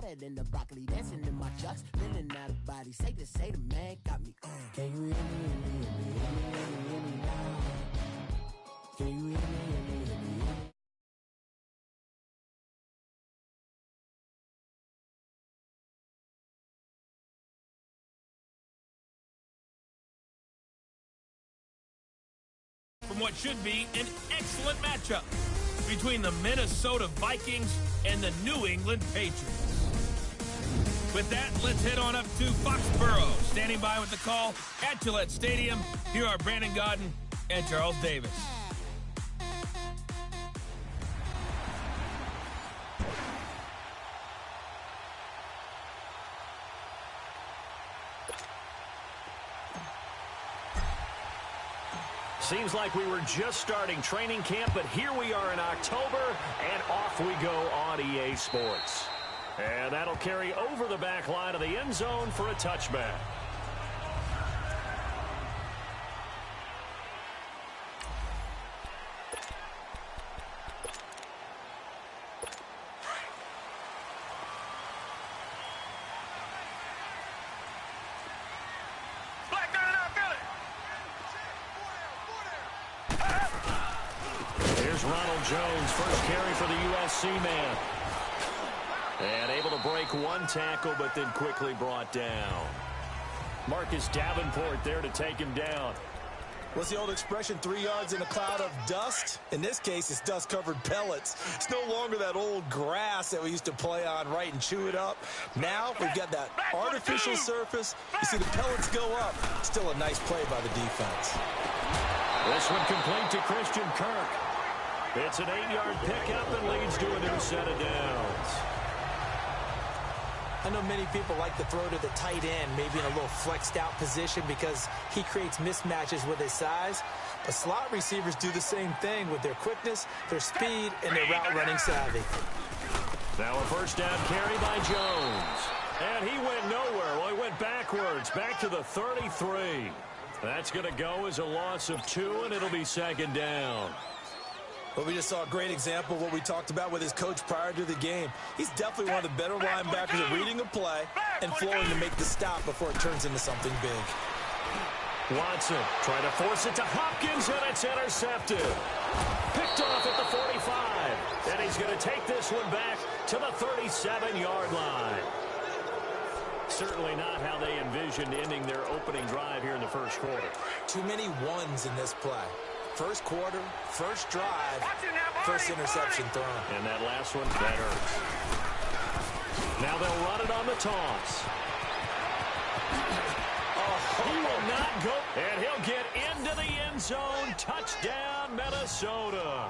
Head in the broccoli, dancing in my chucks, feeling out of body. Say the man got me. Can you hear me, hear me now? Can you hear me, hear me? From what should be an excellent matchup between the Minnesota Vikings and the New England Patriots. With that, let's head on up to Foxborough. Standing by with the call at Gillette Stadium, here are Brandon Godden and Charles Davis. Seems like we were just starting training camp, but here we are in October, and off we go on EA Sports. And that'll carry over the back line of the end zone for a touchback. Ronald Jones, first carry for the USC man. And able to break one tackle, but then quickly brought down. Marcus Davenport there to take him down. What's the old expression, 3 yards in a cloud of dust? In this case, it's dust-covered pellets. It's no longer that old grass that we used to play on, right, and chew it up. Now we've got that artificial surface. You see the pellets go up. Still a nice play by the defense. This one complete to Christian Kirk. It's an 8-yard pickup and leads to a new set of downs. I know many people like to throw to the tight end, maybe in a little flexed out position because he creates mismatches with his size. But slot receivers do the same thing with their quickness, their speed, and their route running savvy. Now a first down carry by Jones. And he went nowhere. Well, he went backwards, back to the 33. That's going to go as a loss of 2, and it'll be second down. Well, we just saw a great example of what we talked about with his coach prior to the game. He's definitely one of the better linebackers at reading a play and flowing to make the stop before it turns into something big. Watson trying to force it to Hopkins, and it's intercepted. Picked off at the 45, and he's going to take this one back to the 37-yard line. Certainly not how they envisioned ending their opening drive here in the first quarter. Too many ones in this play. First quarter, first drive, first interception thrown. And that last one, that hurts. Now they'll run it on the toss. He will not go, and he'll get into the end zone. Touchdown, Minnesota.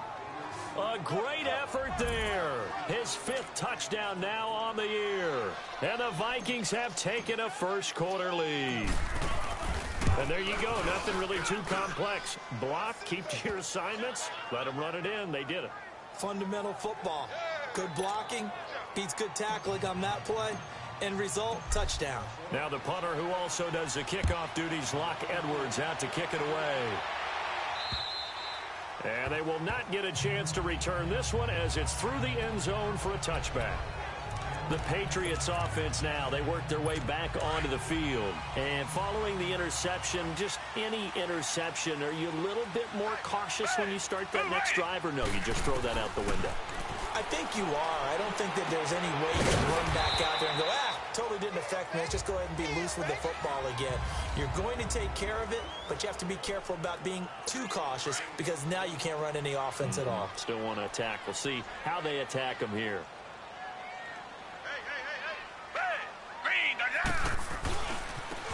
A great effort there. His 5th touchdown now on the year. And the Vikings have taken a first quarter lead. And there you go. Nothing really too complex. Block, keep to your assignments, let them run it in. They did it. Fundamental football. Good blocking, beats good tackling on that play. End result, touchdown. Now the punter who also does the kickoff duties, Locke Edwards, out to kick it away. And they will not get a chance to return this one as it's through the end zone for a touchback. The Patriots offense now, they work their way back onto the field. And following the interception, just any interception, are you a little bit more cautious when you start that next drive, or no, you just throw that out the window? I think you are. I don't think that there's any way you can run back out there and go, totally didn't affect me. Let's just go ahead and be loose with the football again. You're going to take care of it, but you have to be careful about being too cautious because now you can't run any offense at all. Still want to attack. We'll see how they attack them here.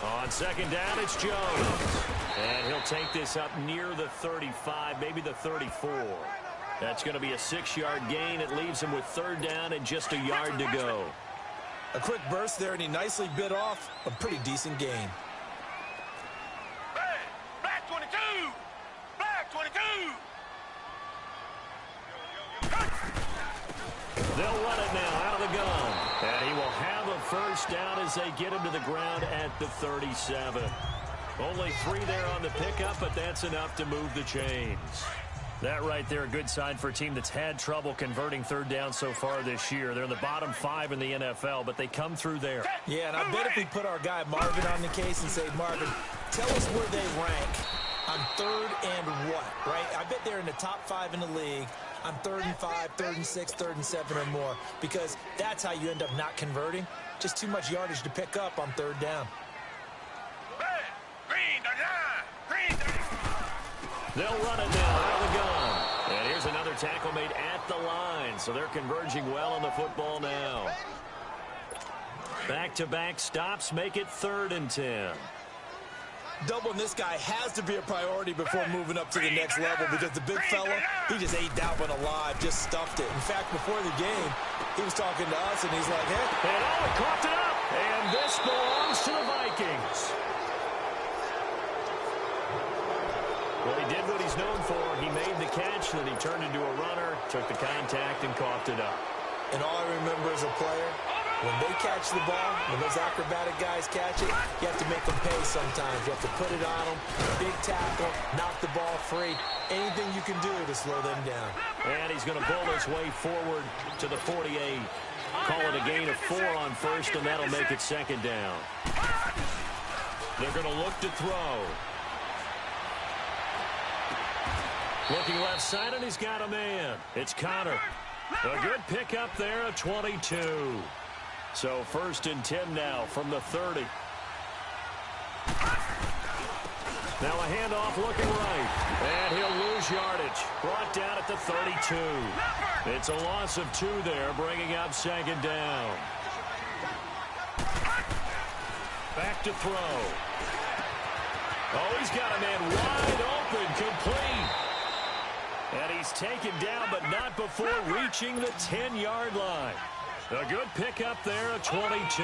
On second down, it's Jones. And he'll take this up near the 35, maybe the 34. That's going to be a 6-yard gain. It leaves him with third down and just a yard to go. A quick burst there, and he nicely bit off a pretty decent gain. Black 22! Black 22! They'll run it now out of the gun. And he will have a first down as they get him to the ground at the 37. Only 3 there on the pickup, but that's enough to move the chains. That right there, a good sign for a team that's had trouble converting third down so far this year. They're in the bottom 5 in the NFL, but they come through there. Yeah, and I bet if we put our guy Marvin on the case and say, Marvin, tell us where they rank on third and what, right? I bet they're in the top 5 in the league on 3rd and 5, 3rd and 6, 3rd and 7 or more, because that's how you end up not converting. Just too much yardage to pick up on third down. They'll run it now out of the gun. And here's another tackle made at the line, so they're converging well on the football now. Back-to-back stops make it 3rd and 10. Doubling this guy has to be a priority before moving up to the next level, because the big fella, he just ate that one alive, just stuffed it. In fact, before the game, he was talking to us, and he's like, hey. And he coughed it up. And this belongs to the Vikings. Well, he did what he's known for. He made the catch, then he turned into a runner, took the contact, and coughed it up. And all I remember as a player, when they catch the ball, when those acrobatic guys catch it, you have to make them pay sometimes. You have to put it on them, big tackle, knock the ball free. Anything you can do to slow them down. And he's going to bull his way forward to the 48. Call it a gain of 4 on first, and that'll make it 2nd down. They're going to look to throw. Looking left side, and he's got a man. It's Connor. A good pickup there, a 22. So 1st and 10 now from the 30. Now a handoff looking right. And he'll lose yardage. Brought down at the 32. It's a loss of 2 there, bringing up 2nd down. Back to throw. Oh, he's got a man wide open, complete. And he's taken down, but not before reaching the 10-yard line. A good pickup there, a 22.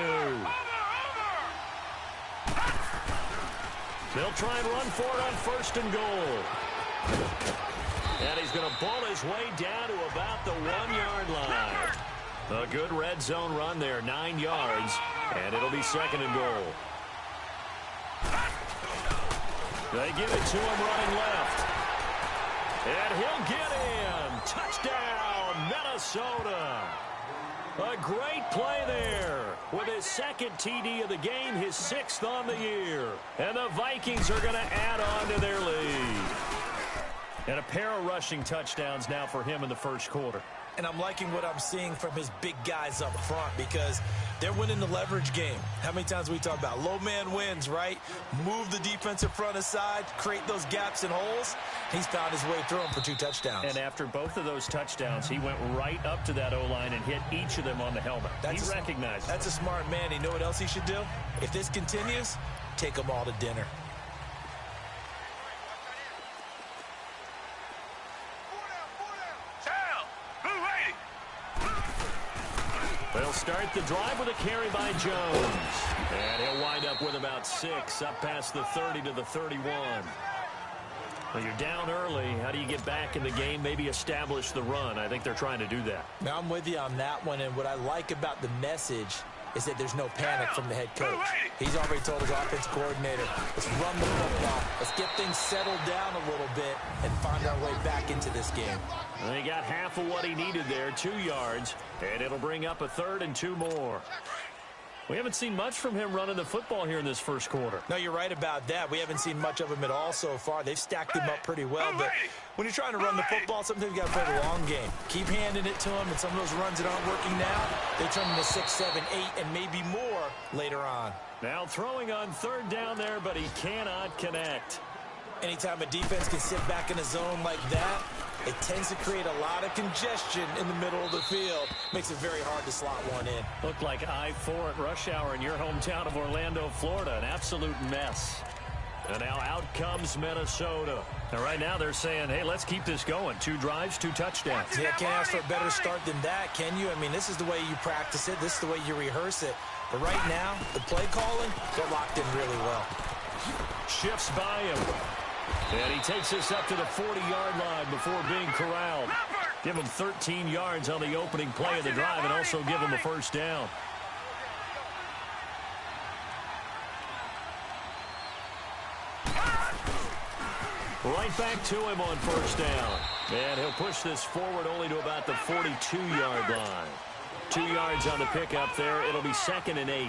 They'll try and run for it on 1st and goal. And he's going to ball his way down to about the 1-yard line. A good red zone run there, 9 yards, and it'll be 2nd and goal. They give it to him running left. And he'll get in. Touchdown, Minnesota. A great play there. With his 2nd TD of the game, his 6th on the year. And the Vikings are going to add on to their lead. And a pair of rushing touchdowns now for him in the 1st quarter. And I'm liking what I'm seeing from his big guys up front, because they're winning the leverage game. How many times we talk about low man wins, right? Move the defensive front aside, create those gaps and holes. He's found his way through them for 2 touchdowns. And after both of those touchdowns, he went right up to that O-line and hit each of them on the helmet. He recognized That's a smart man. You know what else he should do? If this continues, take them all to dinner. They'll start the drive with a carry by Jones. And he'll wind up with about 6, up past the 30 to the 31. Well, you're down early. How do you get back in the game? Maybe establish the run. I think they're trying to do that. Now, I'm with you on that one, and what I like about the message is that there's no panic from the head coach. He's already told his offensive coordinator, let's run the football. Let's get things settled down a little bit and find our way back into this game. Well, he got half of what he needed there, 2 yards, and it'll bring up a 3rd and 2 more. We haven't seen much from him running the football here in this 1st quarter. No, you're right about that. We haven't seen much of him at all so far. They've stacked him up pretty well, but when you're trying to run the football, sometimes you got to play the long game. Keep handing it to him, and some of those runs that aren't working now, they turn into 6, 7, 8, and maybe more later on. Now throwing on 3rd down there, but he cannot connect. Anytime a defense can sit back in a zone like that, it tends to create a lot of congestion in the middle of the field. Makes it very hard to slot one in. Looked like I-4 at rush hour in your hometown of Orlando, Florida. An absolute mess. And now out comes Minnesota. And right now they're saying, hey, let's keep this going. 2 drives, 2 touchdowns. Yeah, can't ask for a better start than that, can you? I mean, this is the way you practice it. This is the way you rehearse it. But right now, the play calling, they're locked in really well. Shifts by him. And he takes this up to the 40-yard line before being corralled. Give him 13 yards on the opening play of the drive and also give him a 1st down. Right back to him on first down. And he'll push this forward only to about the 42-yard line. 2 yards on the pickup there. It'll be 2nd and 8.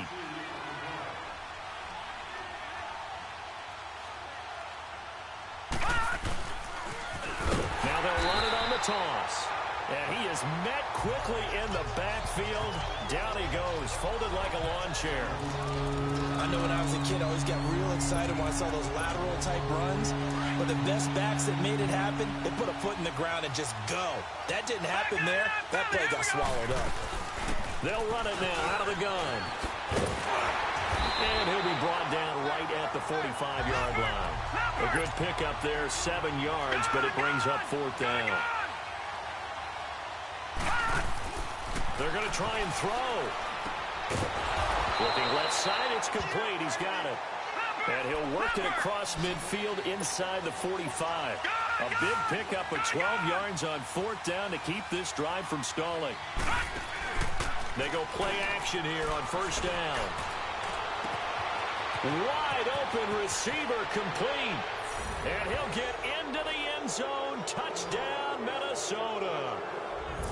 Now they'll run it on the toss. And he is met quickly in the backfield. Down he goes, folded like a lawn chair. I know when I was a kid, I always got real excited when I saw those lateral-type runs. But the best backs that made it happen, they put a foot in the ground and just go. That didn't happen there. That play got swallowed up. They'll run it now out of the gun. And he'll be brought down right at the 45-yard line. A good pickup there, 7 yards, but it brings up 4th down. They're going to try and throw. Looking left side, it's complete. He's got it. And he'll work it across midfield inside the 45. A big pickup of 12 yards on 4th down to keep this drive from stalling. They go play action here on first down. Wide open receiver complete. And he'll get into the end zone. Touchdown, Minnesota.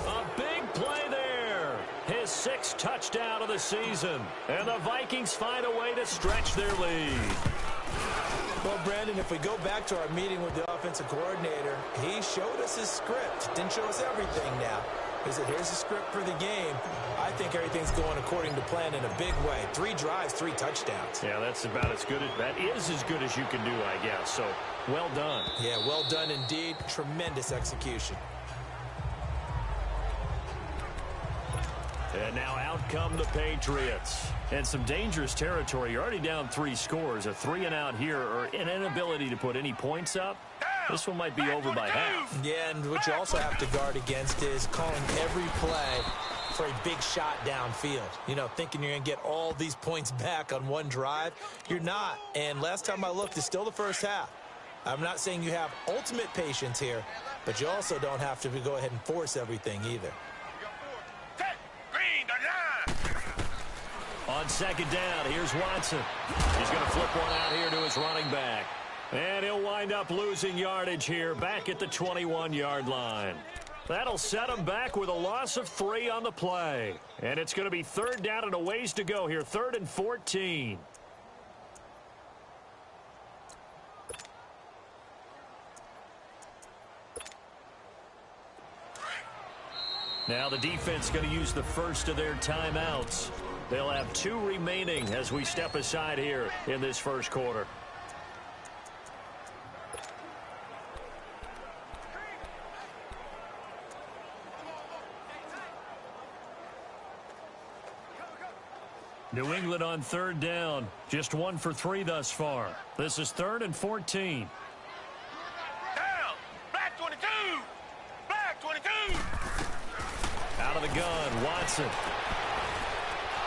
A big play there. His 6th touchdown of the season. And the Vikings find a way to stretch their lead. Well, Brandon, if we go back to our meeting with the offensive coordinator, he showed us his script. Didn't show us everything now. He said, here's the script for the game. I think everything's going according to plan in a big way. 3 drives, 3 touchdowns. Yeah, that's about as good as that is as good as you can do, I guess. So, well done. Yeah, well done indeed. Tremendous execution. And now out come the Patriots. And some dangerous territory. You're already down 3 scores. A 3-and-out here or an inability to put any points up. This one might be over by half. Yeah, and what you also have to guard against is calling every play for a big shot downfield. You know, thinking you're going to get all these points back on one drive. You're not. And last time I looked, it's still the first half. I'm not saying you have ultimate patience here, but you also don't have to go ahead and force everything either. On second down, here's Watson. He's going to flip one out here to his running back. And he'll wind up losing yardage here back at the 21-yard line. That'll set him back with a loss of 3 on the play. And it's going to be 3rd down and a ways to go here, 3rd and 14. Now the defense going to use the first of their timeouts. They'll have 2 remaining as we step aside here in this first quarter. New England on 3rd down. Just 1 for 3 thus far. This is 3rd and 14. Down. Black 22. Black 22. Out of the gun, Watson.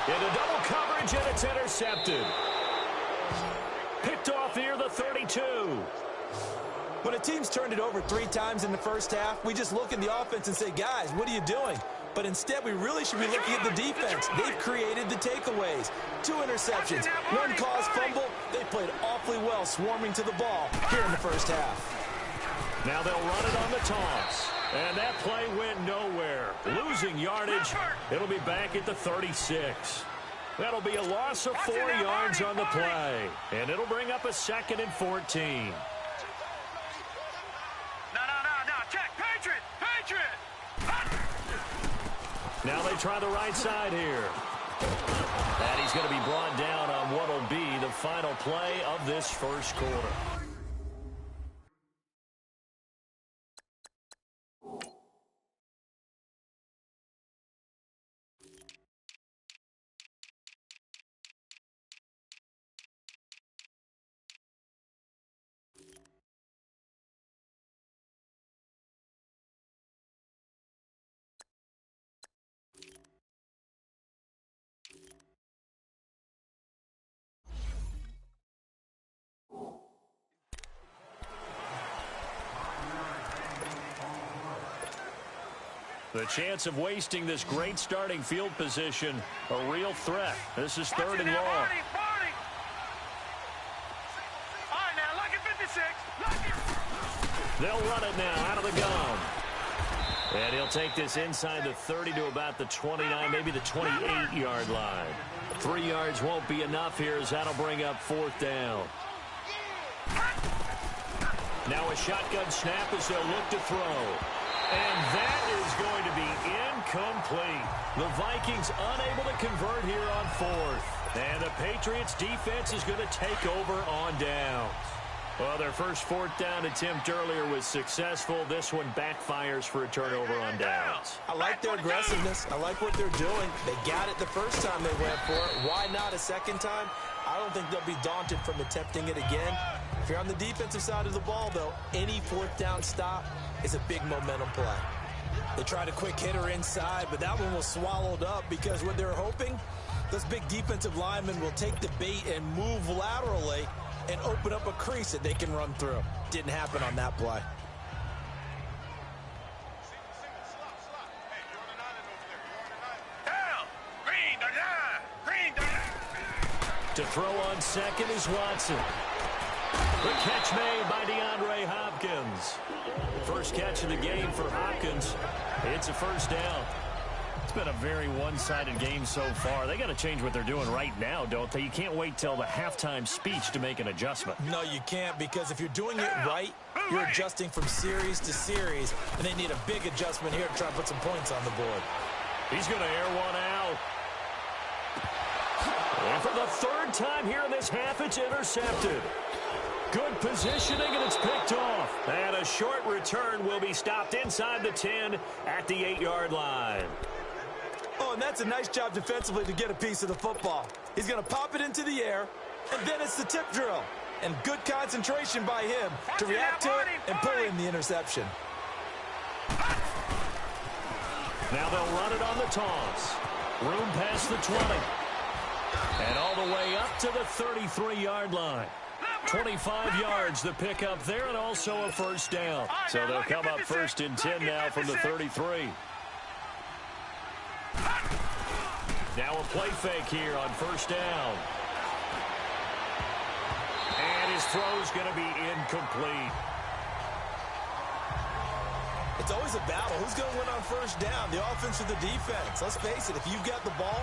Into double coverage, and it's intercepted. Picked off here, the 32. When a team's turned it over 3 times in the first half, we just look in the offense and say, guys, what are you doing? But instead, we really should be looking at the defense. They've created the takeaways. 2 interceptions, 1 caused fumble. They played awfully well swarming to the ball here in the first half. Now they'll run it on the toss. And that play went nowhere. Losing yardage. It'll be back at the 36. That'll be a loss of 4 yards on the play. And it'll bring up a 2nd and 14. No. Check. Patriot. Now they try the right side here. And he's going to be brought down on what will be the final play of this first quarter. The chance of wasting this great starting field position, a real threat. This is 3rd and long. All right, now, look at 56. Look at They'll run it now out of the gun. And he'll take this inside the 30 to about the 29, maybe the 28-yard line. 3 yards won't be enough here as that'll bring up 4th down. Now a shotgun snap as they'll look to throw. And that is going to be incomplete. The Vikings unable to convert here on 4th. And the Patriots defense is going to take over on downs. Well, their first 4th down attempt earlier was successful. This one backfires for a turnover on downs. I like their aggressiveness. I like what they're doing. They got it the first time they went for it. Why not a second time? I don't think they'll be daunted from attempting it again. If you're on the defensive side of the ball, though, any 4th down stop is a big momentum play. They tried a quick hitter inside, but that one was swallowed up because what they're hoping, those big defensive linemen will take the bait and move laterally and open up a crease that they can run through. Didn't happen on that play. To throw on second is Watson. The catch made by DeAndre Hopkins. First catch of the game for Hopkins. It's a first down. It's been a very one-sided game so far. They got to change what they're doing right now, don't they? You can't wait till the halftime speech to make an adjustment. No, you can't, because if you're doing it right, you're adjusting from series to series, and they need a big adjustment here to try to put some points on the board. He's going to air one out. And for the 3rd time here in this half, it's intercepted. Good positioning, and it's picked off. And a short return will be stopped inside the 10 at the 8-yard line. Oh, and that's a nice job defensively to get a piece of the football. He's going to pop it into the air, and then it's the tip drill. And good concentration by him to react to it and pull in the interception. Now they'll run it on the toss. Room past the 20. And all the way up to the 33-yard line. 25 yards the pick up there, and also a first down. So they'll come up 1st and 10 now from the 33. Now a play fake here on 1st down. And his throw's going to be incomplete. It's always a battle. Who's going to win on 1st down, the offense or the defense? Let's face it, if you've got the ball,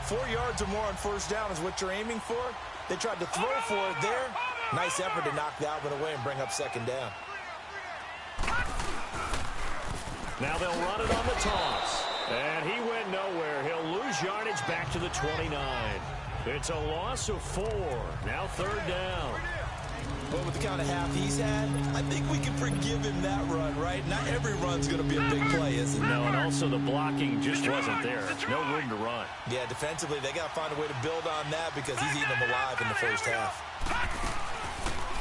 4 yards or more on 1st down is what you're aiming for. They tried to throw for it there. Nice effort to knock that one away and bring up 2nd down. Now they'll run it on the toss. And he went nowhere. He'll lose yardage back to the 29. It's a loss of 4. Now 3rd down. Well, with the kind of half he's had, I think we can forgive him that run, right? Not every run's going to be a big play, is it? No, and also the blocking just wasn't there. No room to run. Yeah, defensively, they got to find a way to build on that because he's eating them alive in the 1st half.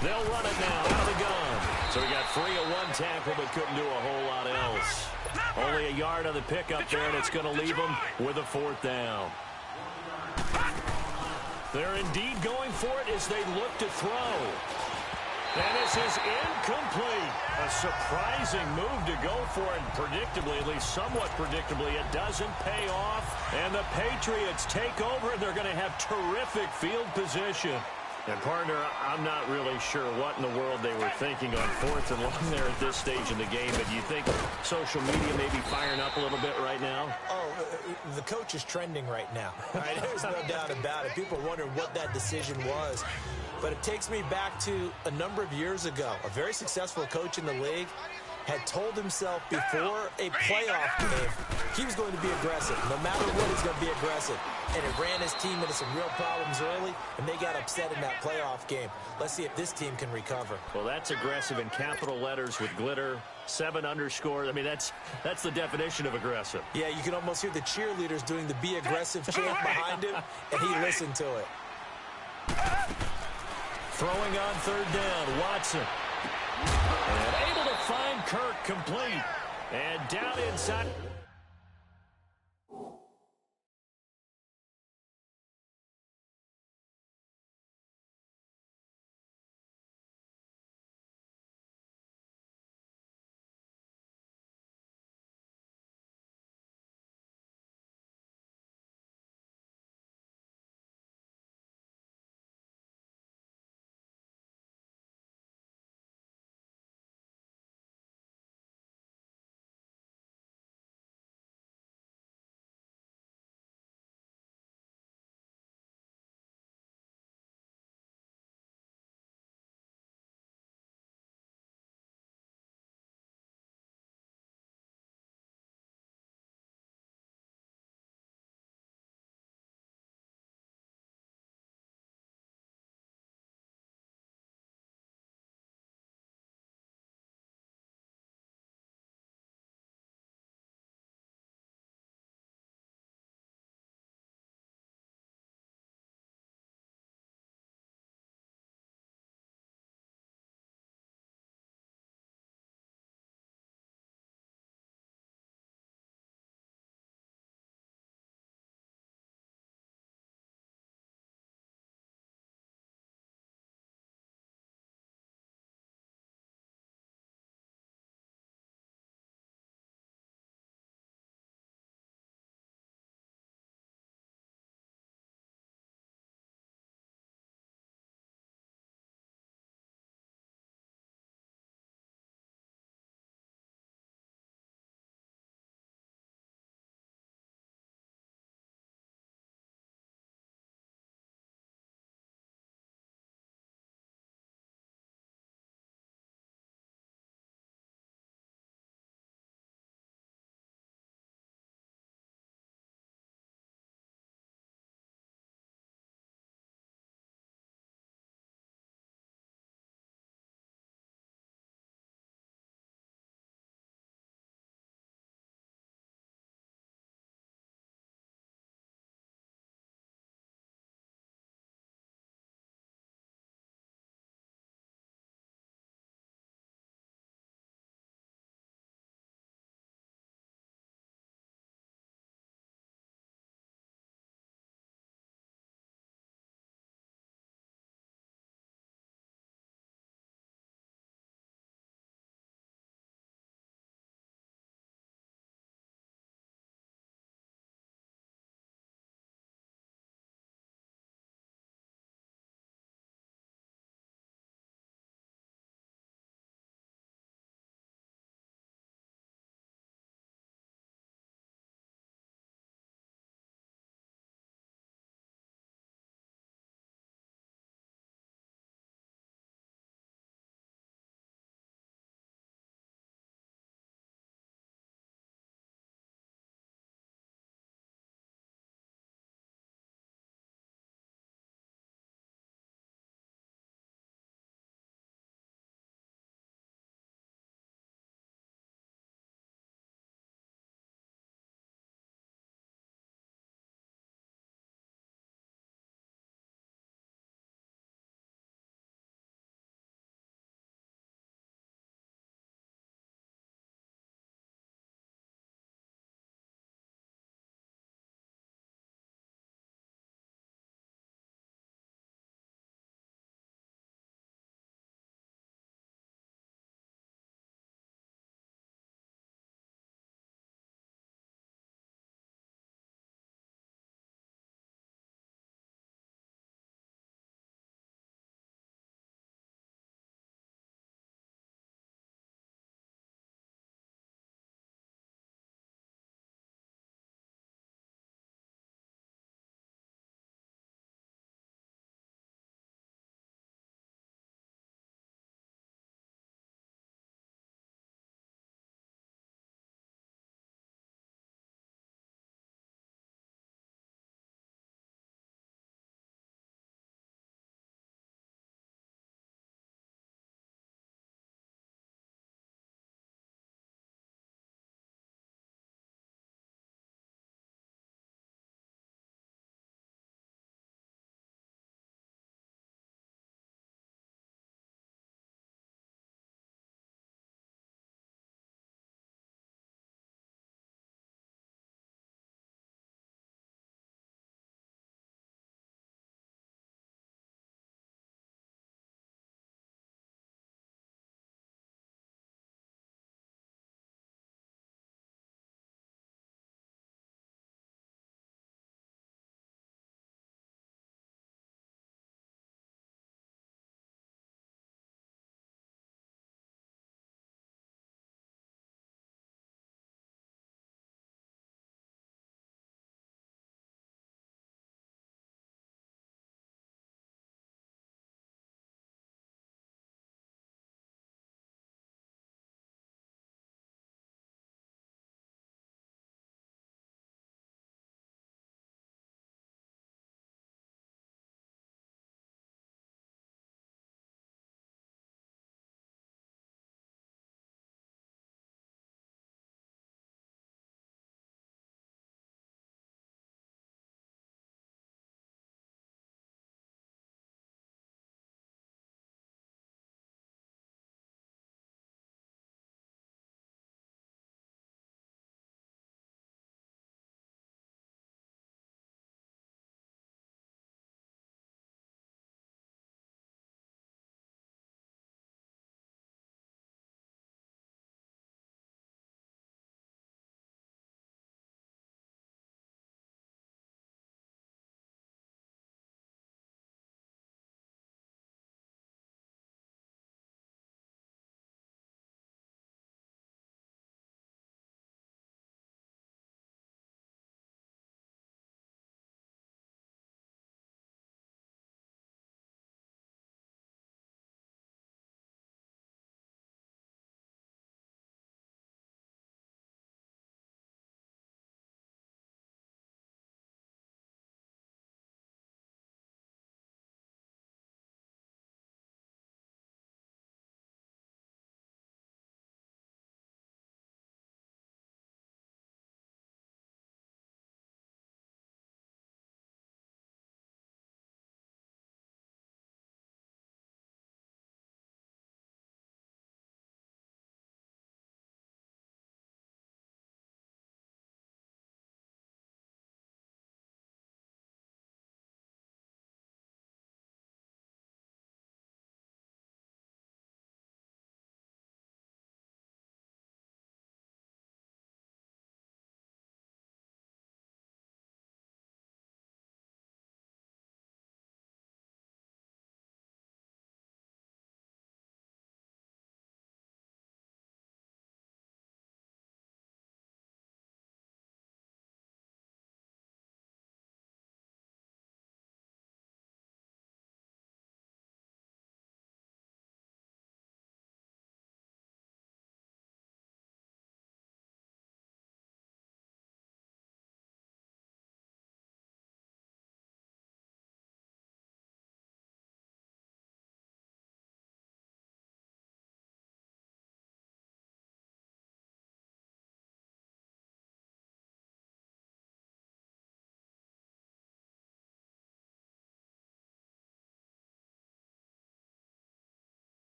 They'll run it now out of the gun. So he got free of one tackle but couldn't do a whole lot else. Only a yard on the pickup there, and it's going to leave him with a 4th down. They're indeed going for it as they look to throw. And this is incomplete. A surprising move to go for it. Predictably, at least somewhat predictably, it doesn't pay off. And the Patriots take over, and they're going to have terrific field position. And, partner, I'm not really sure what in the world they were thinking on 4th and long there at this stage in the game. But do you think social media may be firing up a little bit right now? Oh, the coach is trending right now. Right? There's no doubt about it. People wonder what that decision was. But it takes me back to a number of years ago. A very successful coach in the league had told himself before a playoff game he was going to be aggressive. No matter what, he's going to be aggressive. And it ran his team into some real problems early, and they got upset in that playoff game. Let's see if this team can recover. Well, that's aggressive in capital letters with glitter, 7 underscore. I mean, that's the definition of aggressive. Yeah, you can almost hear the cheerleaders doing the be aggressive chant behind him, and he listened to it. Throwing on 3rd down, Watson. And able to find Kirk complete. And down inside.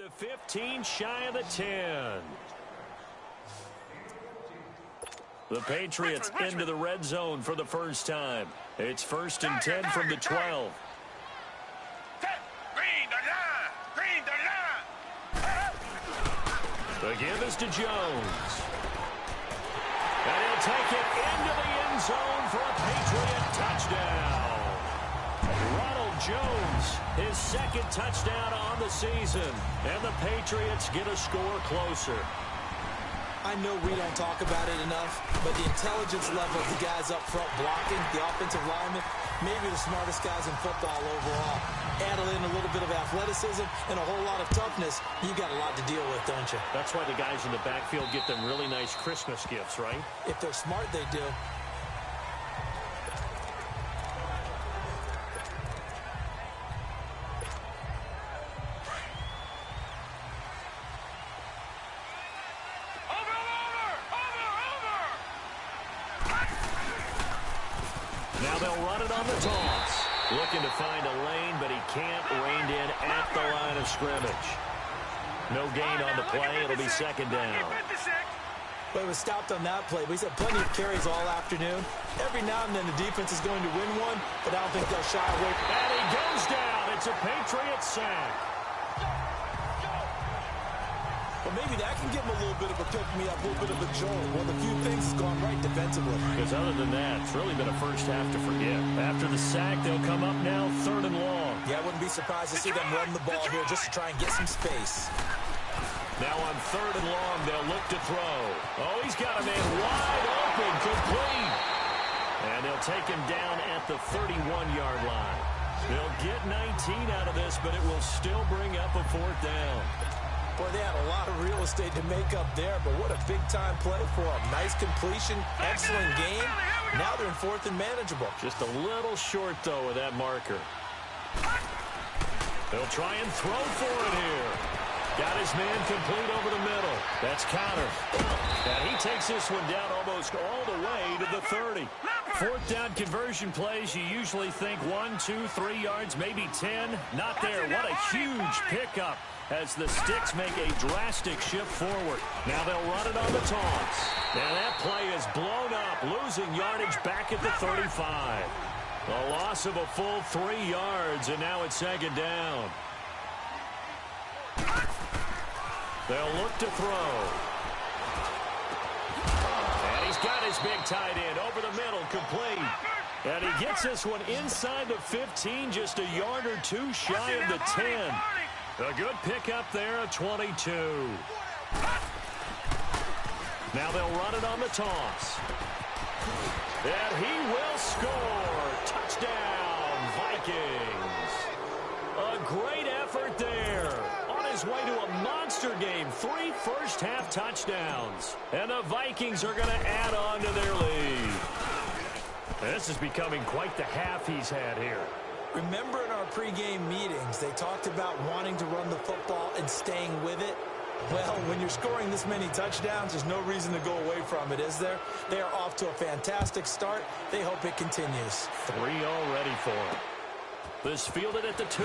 to 15, shy of the 10. The Patriots into the red zone for the first time. It's 1st and 10 from the 12. The give is to Jones. And he'll take it into the end zone for a Patriot touchdown. Ronald Jones, his 2nd touchdown on the season. And the Patriots get a score closer. I know we don't talk about it enough, but the intelligence level of the guys up front blocking, the offensive linemen, maybe the smartest guys in football overall. Add in a little bit of athleticism and a whole lot of toughness, you got a lot to deal with, don't you? That's why the guys in the backfield get them really nice Christmas gifts, right? If they're smart, they do. Now they'll run it on the toss. Looking to find a lane, but he can't. Reined in at the line of scrimmage. No gain on the play. It'll be 2nd down. But he was stopped on that play. He's had plenty of carries all afternoon. Every now and then the defense is going to win one, but I don't think they'll shy away. And he goes down. It's a Patriot sack. Well, maybe that can give him a little bit of a pick-me-up, a little bit of a jolt. One of the few things has gone right defensively. Because other than that, it's really been a first half to forget. After the sack, they'll come up now 3rd and long. Yeah, I wouldn't be surprised to see them run the ball here just to try and get some space. Now on 3rd and long, they'll look to throw. Oh, he's got a man wide open, complete. And they'll take him down at the 31-yard line. They'll get 19 out of this, but it will still bring up a 4th down. Boy, they had a lot of real estate to make up there, but what a big-time play for a nice completion, excellent game. Now they're in 4th and manageable. Just a little short, though, with that marker. They'll try and throw for it here. Got his man complete over the middle. That's counter. And he takes this one down almost all the way to the 30. 4th down conversion plays, you usually think 1, 2, 3 yards, maybe 10. Not there. What a huge pickup as the Sticks make a drastic shift forward. Now they'll run it on the toss. And that play is blown up, losing yardage back at the 35. A loss of a full 3 yards, and now it's 2nd down. They'll look to throw. And he's got his big tight end over the middle, complete. And he gets this one inside the 15, just a yard or 2 shy of the 10. A good pickup there, a 22. Now they'll run it on the toss. And he will score. Touchdown, Vikings. A great effort there. On his way to a monster game. 3 first-half touchdowns. And the Vikings are going to add on to their lead. This is becoming quite the half he's had here. Remember in our pregame meetings, they talked about wanting to run the football and staying with it? Well, when you're scoring this many touchdowns, there's no reason to go away from it, is there? They are off to a fantastic start. They hope it continues. 3 already for him. This fielded at the 2.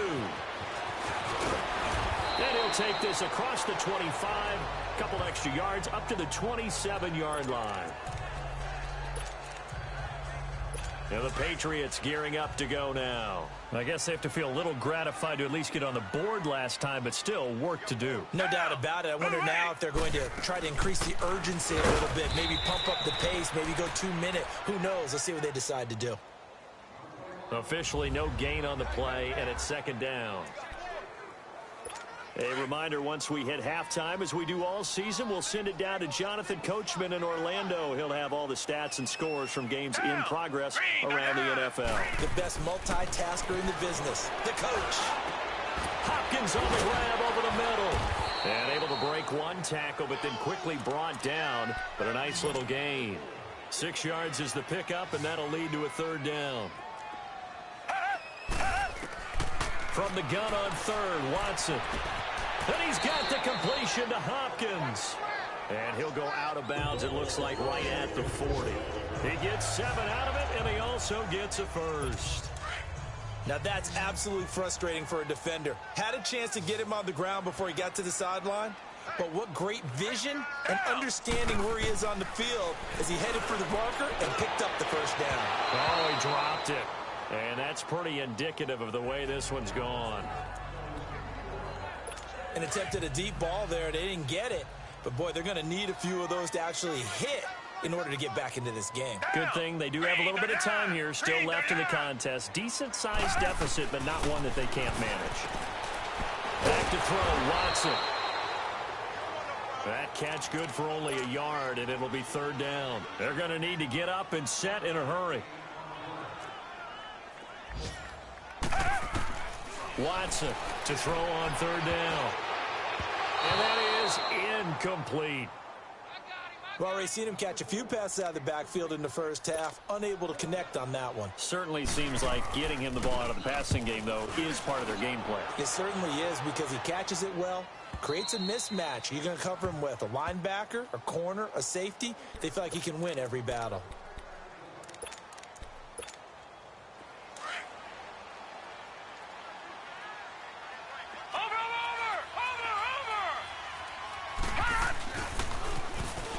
And he'll take this across the 25. Couple extra yards up to the 27-yard line. And the Patriots gearing up to go now. I guess they have to feel a little gratified to at least get on the board last time, but still work to do. No doubt about it. I wonder now if they're going to try to increase the urgency a little bit, maybe pump up the pace, maybe go 2-minute. Who knows? Let's see what they decide to do. Officially no gain on the play, and it's 2nd down. A reminder, once we hit halftime, as we do all season, we'll send it down to Jonathan Coachman in Orlando. He'll have all the stats and scores from games in progress around the NFL. The best multitasker in the business, the coach. Hopkins on the grab over the middle. And able to break 1 tackle, but then quickly brought down. But a nice little gain. 6 yards is the pickup, and that'll lead to a 3rd down. From the gun on 3rd, Watson. And he's got the completion to Hopkins. And he'll go out of bounds, it looks like, right at the 40. He gets 7 out of it, and he also gets a first. Now that's absolutely frustrating for a defender. Had a chance to get him on the ground before he got to the sideline, but what great vision and understanding where he is on the field as he headed for the marker and picked up the first down. Oh, he dropped it. And that's pretty indicative of the way this one's gone. An attempt at a deep ball there. They didn't get it. But, boy, they're going to need a few of those to actually hit in order to get back into this game. Good thing they do have a little bit of time here still left in the contest. Decent-sized deficit, but not one that they can't manage. Back to throw, Watson. That catch good for only a yard, and it'll be third down. They're going to need to get up and set in a hurry. Watson to throw on third down. And that is incomplete. We've already seen him catch a few passes out of the backfield in the first half, unable to connect on that one. Certainly seems like getting him the ball out of the passing game, though, is part of their game plan. It certainly is because he catches it well, creates a mismatch. You're going to cover him with a linebacker, a corner, a safety. They feel like he can win every battle.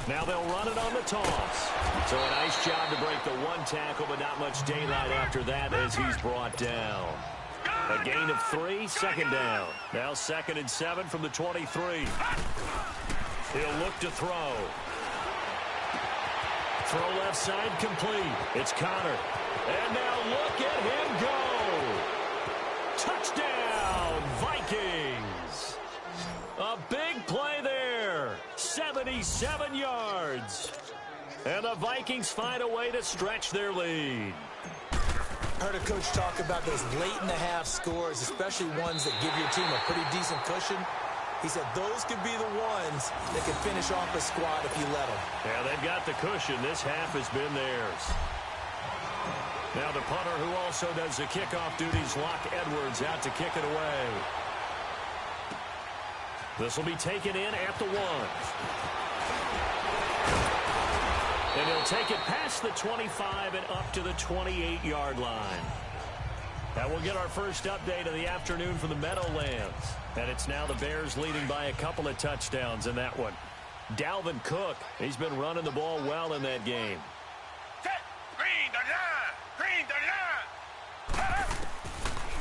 Now they'll run it on the toss. So a nice job to break the one tackle, but not much daylight after that as he's brought down. A gain of 3, second down. Now 2nd and 7 from the 23. He'll look to throw. Throw left side complete. It's Connor. And now look at him go. Touchdown, Vikings. A big play there. 77 yards. And the Vikings find a way to stretch their lead. I heard a coach talk about those late-in-the-half scores, especially ones that give your team a pretty decent cushion. He said those could be the ones that can finish off a squad if you let them. Yeah, they've got the cushion. This half has been theirs. Now the punter, who also does the kickoff duties, Locke Edwards, out to kick it away. This will be taken in at the 1. And he'll take it past the 25 and up to the 28-yard line. That will get our first update of the afternoon from the Meadowlands. And it's now the Bears leading by a couple of touchdowns in that one. Dalvin Cook, he's been running the ball well in that game.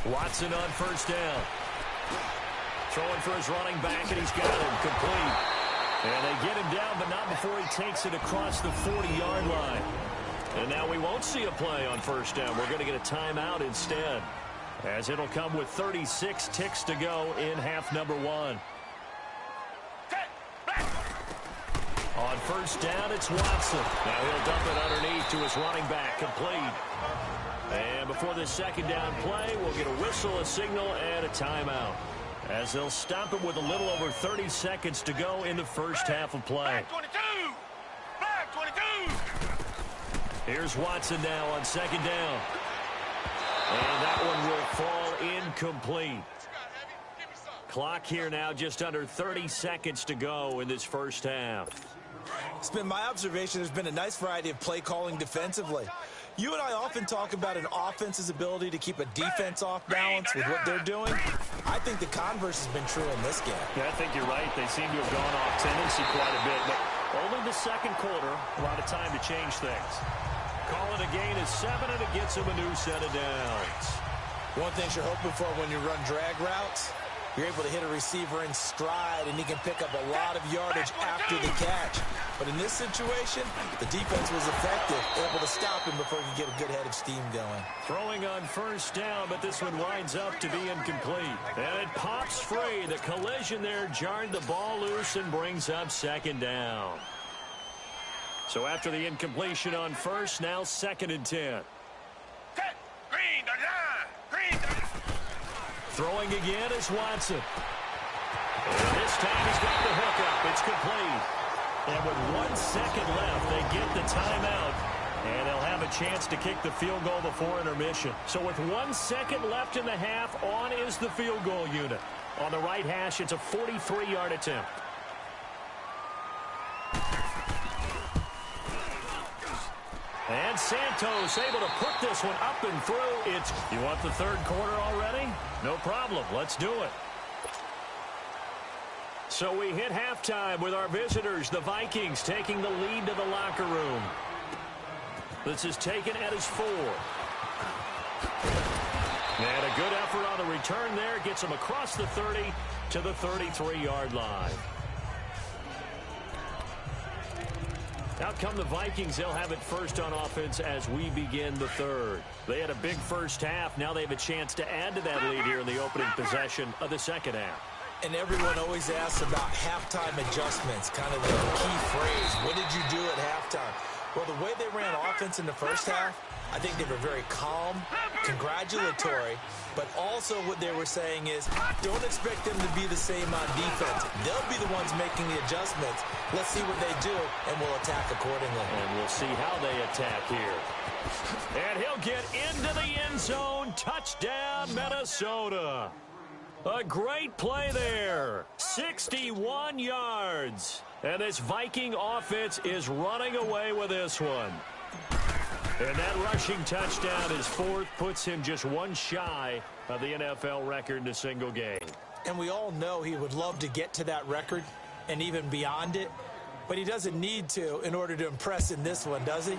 Watson on first down. Throwing for his running back, and he's got him complete. And they get him down, but not before he takes it across the 40-yard line. And now we won't see a play on first down. We're going to get a timeout instead, as it'll come with 36 ticks to go in half number 1. On first down, it's Watson. Now he'll dump it underneath to his running back, complete. And before this second down play, we'll get a whistle, a signal, and a timeout, as they'll stop it with a little over 30 seconds to go in the first half of play. Black 22! Black 22! Here's Watson now on second down. And that one will fall incomplete. Clock here now just under 30 seconds to go in this first half. It's been my observation there's been a nice variety of play calling defensively. You and I often talk about an offense's ability to keep a defense off balance with what they're doing. I think the converse has been true in this game. Yeah, I think you're right. They seem to have gone off tendency quite a bit, but only the second quarter, a lot of time to change things. Call it a gain of 7, and it gets him a new set of downs. One thing you're hoping for when you run drag routes, you're able to hit a receiver in stride, and he can pick up a lot of yardage after the catch. But in this situation, the defense was effective, able to stop him before he could get a good head of steam going. Throwing on first down, but this one winds up to be incomplete. And it pops free. The collision there jarred the ball loose and brings up second down. So after the incompletion on first, now 2nd and 10. Green, the line! Green, Throwing again is Watson. And this time he's got the hook up. It's complete. And with 1 second left, they get the timeout. And they'll have a chance to kick the field goal before intermission. So with 1 second left in the half, on is the field goal unit. On the right hash, it's a 43-yard attempt. And Santos able to put this one up and through. You want the third quarter already? No problem. Let's do it. So we hit halftime with our visitors, the Vikings, taking the lead to the locker room. This is taken at his 4. And a good effort on the return there. Gets him across the 30 to the 33-yard line. Out come the Vikings. They'll have it first on offense as we begin the third. They had a big first half. Now they have a chance to add to that lead here in the opening possession of the second half. And everyone always asks about halftime adjustments, kind of the key phrase. What did you do at halftime? Well, the way they ran offense in the first half, I think they were very calm, congratulatory, but also what they were saying is don't expect them to be the same on defense. They'll be the ones making the adjustments. Let's see what they do, and we'll attack accordingly. And we'll see how they attack here. And he'll get into the end zone. Touchdown, Minnesota. A great play there. 61 yards. And this Viking offense is running away with this one. And that rushing touchdown is 4th, puts him just one shy of the NFL record in a single game. And we all know he would love to get to that record and even beyond it, but he doesn't need to in order to impress in this one, does he?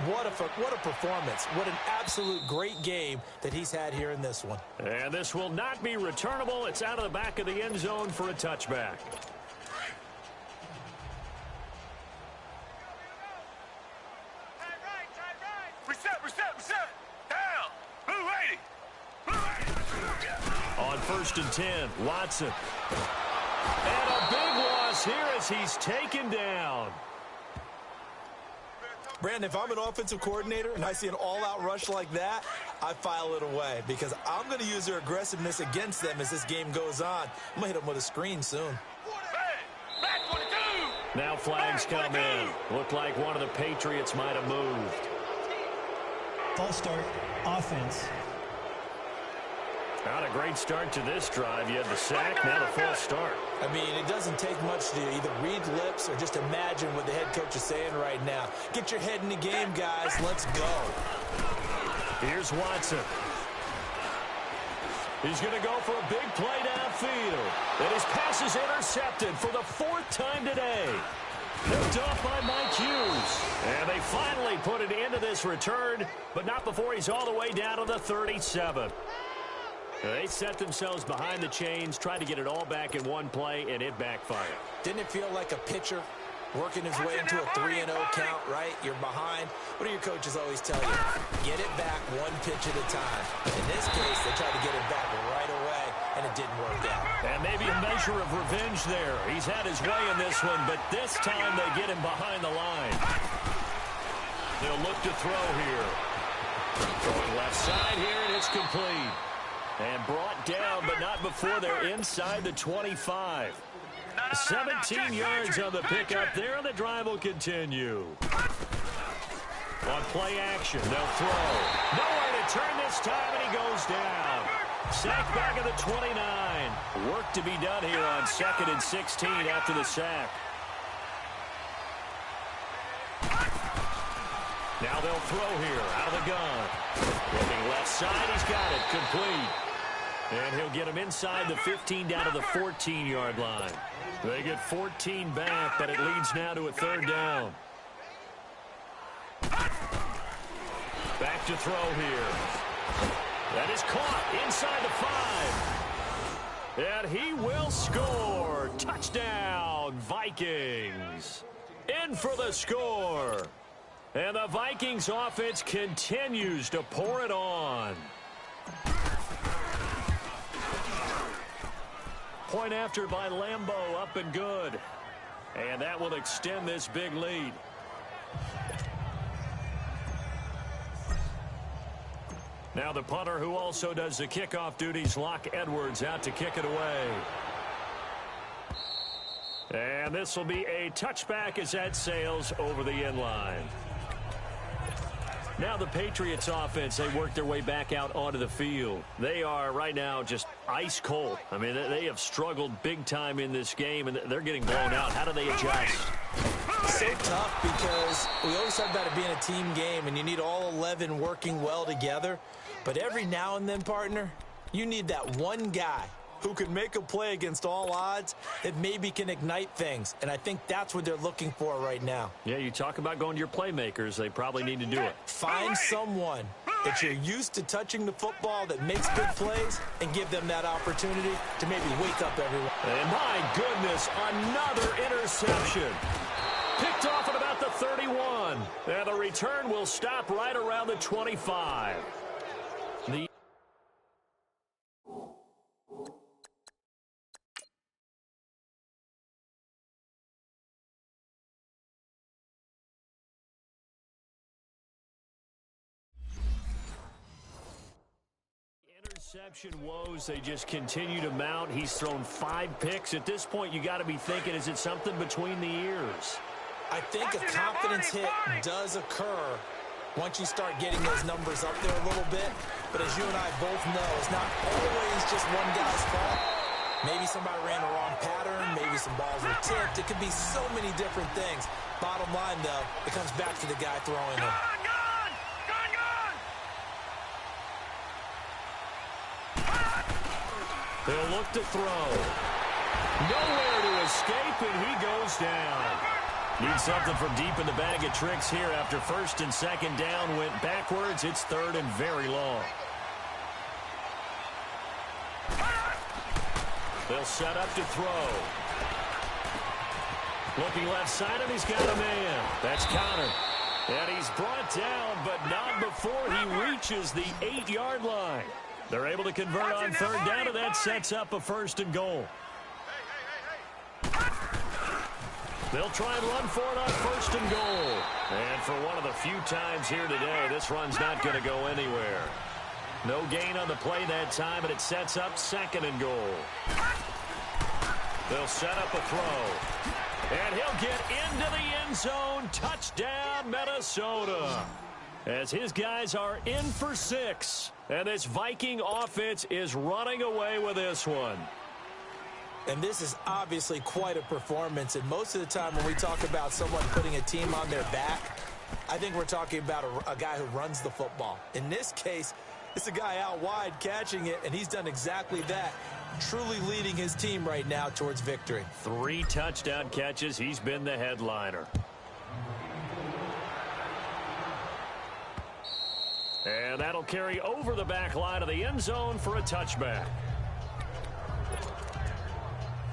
What a performance. What an absolute great game that he's had here in this one. And this will not be returnable. It's out of the back of the end zone for a touchback. Reset. Down. Blue 80. On 1st and 10, Watson. And a big loss here as he's taken down. Brandon, if I'm an offensive coordinator and I see an all-out rush like that, I file it away because I'm going to use their aggressiveness against them as this game goes on. I'm going to hit them with a screen soon. Back 22. Now flags come in. Looked like one of the Patriots might have moved. False start, offense. Not a great start to this drive. You had the sack, now the false start. I mean, it doesn't take much to either read lips or just imagine what the head coach is saying right now. Get your head in the game, guys. Let's go. Here's Watson. He's going to go for a big play downfield. And his pass is intercepted for the 4th time today. Picked off by Mike Hughes. And they finally put an end to this return, but not before he's all the way down to the 37. They set themselves behind the chains, tried to get it all back in one play, and it backfired. Didn't it feel like a pitcher working his way into a 3-0 count, right? You're behind. What do your coaches always tell you? Get it back one pitch at a time. In this case, they tried to get it back right away, and it didn't work out. And maybe a measure of revenge there. He's had his way in this one, but this time they get him behind the line. They'll look to throw here. Going left side here, and it's complete. And brought down, but not before they're inside the 25. 17 yards on the pickup there, and the drive will continue. On play action, they'll throw. Nowhere to turn this time, and he goes down. Sack back at the 29. Work to be done here on 2nd and 16 after the sack. Now they'll throw here, out of the gun. Looking left side, he's got it, complete. And he'll get him inside the 15 down to the 14-yard line. They get 14 back, but it leads now to a 3rd down. Back to throw here. That is caught inside the 5. And he will score. Touchdown, Vikings. In for the score. And the Vikings offense continues to pour it on. Point after by Lambeau, up and good. And that will extend this big lead. Now the punter who also does the kickoff duties, Locke Edwards, out to kick it away. And this will be a touchback as that sails over the end line. Now the Patriots offense, they work their way back out onto the field. They are right now just ice cold. I mean, they have struggled big time in this game, and they're getting blown out. How do they adjust? So tough because we always talk about it being a team game, and you need all 11 working well together. But every now and then, partner, you need that one guy who can make a play against all odds that maybe can ignite things. And I think that's what they're looking for right now. Yeah, you talk about going to your playmakers. They probably need to do it. Find someone that you're used to touching the football that makes big plays and give them that opportunity to maybe wake up everyone. And my goodness, another interception. Picked off at about the 31. And the return will stop right around the 25. The interception woes, they just continue to mount. He's thrown 5 picks. At this point, you got to be thinking, is it something between the ears? I think a confidence hit does occur once you start getting those numbers up there a little bit. But as you and I both know, it's not always just one guy's fault. Maybe somebody ran the wrong pattern. Maybe some balls were tipped. It could be so many different things. Bottom line, though, it comes back to the guy throwing them. They'll look to throw. Nowhere to escape, and he goes down. Need something from deep in the bag of tricks here after first and second down went backwards. It's third and very long. They'll set up to throw. Looking left side, and he's got a man. That's Connor. And he's brought down, but not before he reaches the 8-yard line. They're able to convert on third down, and that sets up a first and goal. They'll try and run for it on first and goal. And for one of the few times here today, this run's not going to go anywhere. No gain on the play that time, and it sets up second and goal. They'll set up a throw. And he'll get into the end zone. Touchdown, Minnesota. As his guys are in for 6. And this Viking offense is running away with this one. And this is obviously quite a performance. And most of the time when we talk about someone putting a team on their back, I think we're talking about a guy who runs the football. In this case, it's a guy out wide catching it, and he's done exactly that, truly leading his team right now towards victory. 3 touchdown catches. He's been the headliner. And that'll carry over the back line of the end zone for a touchback.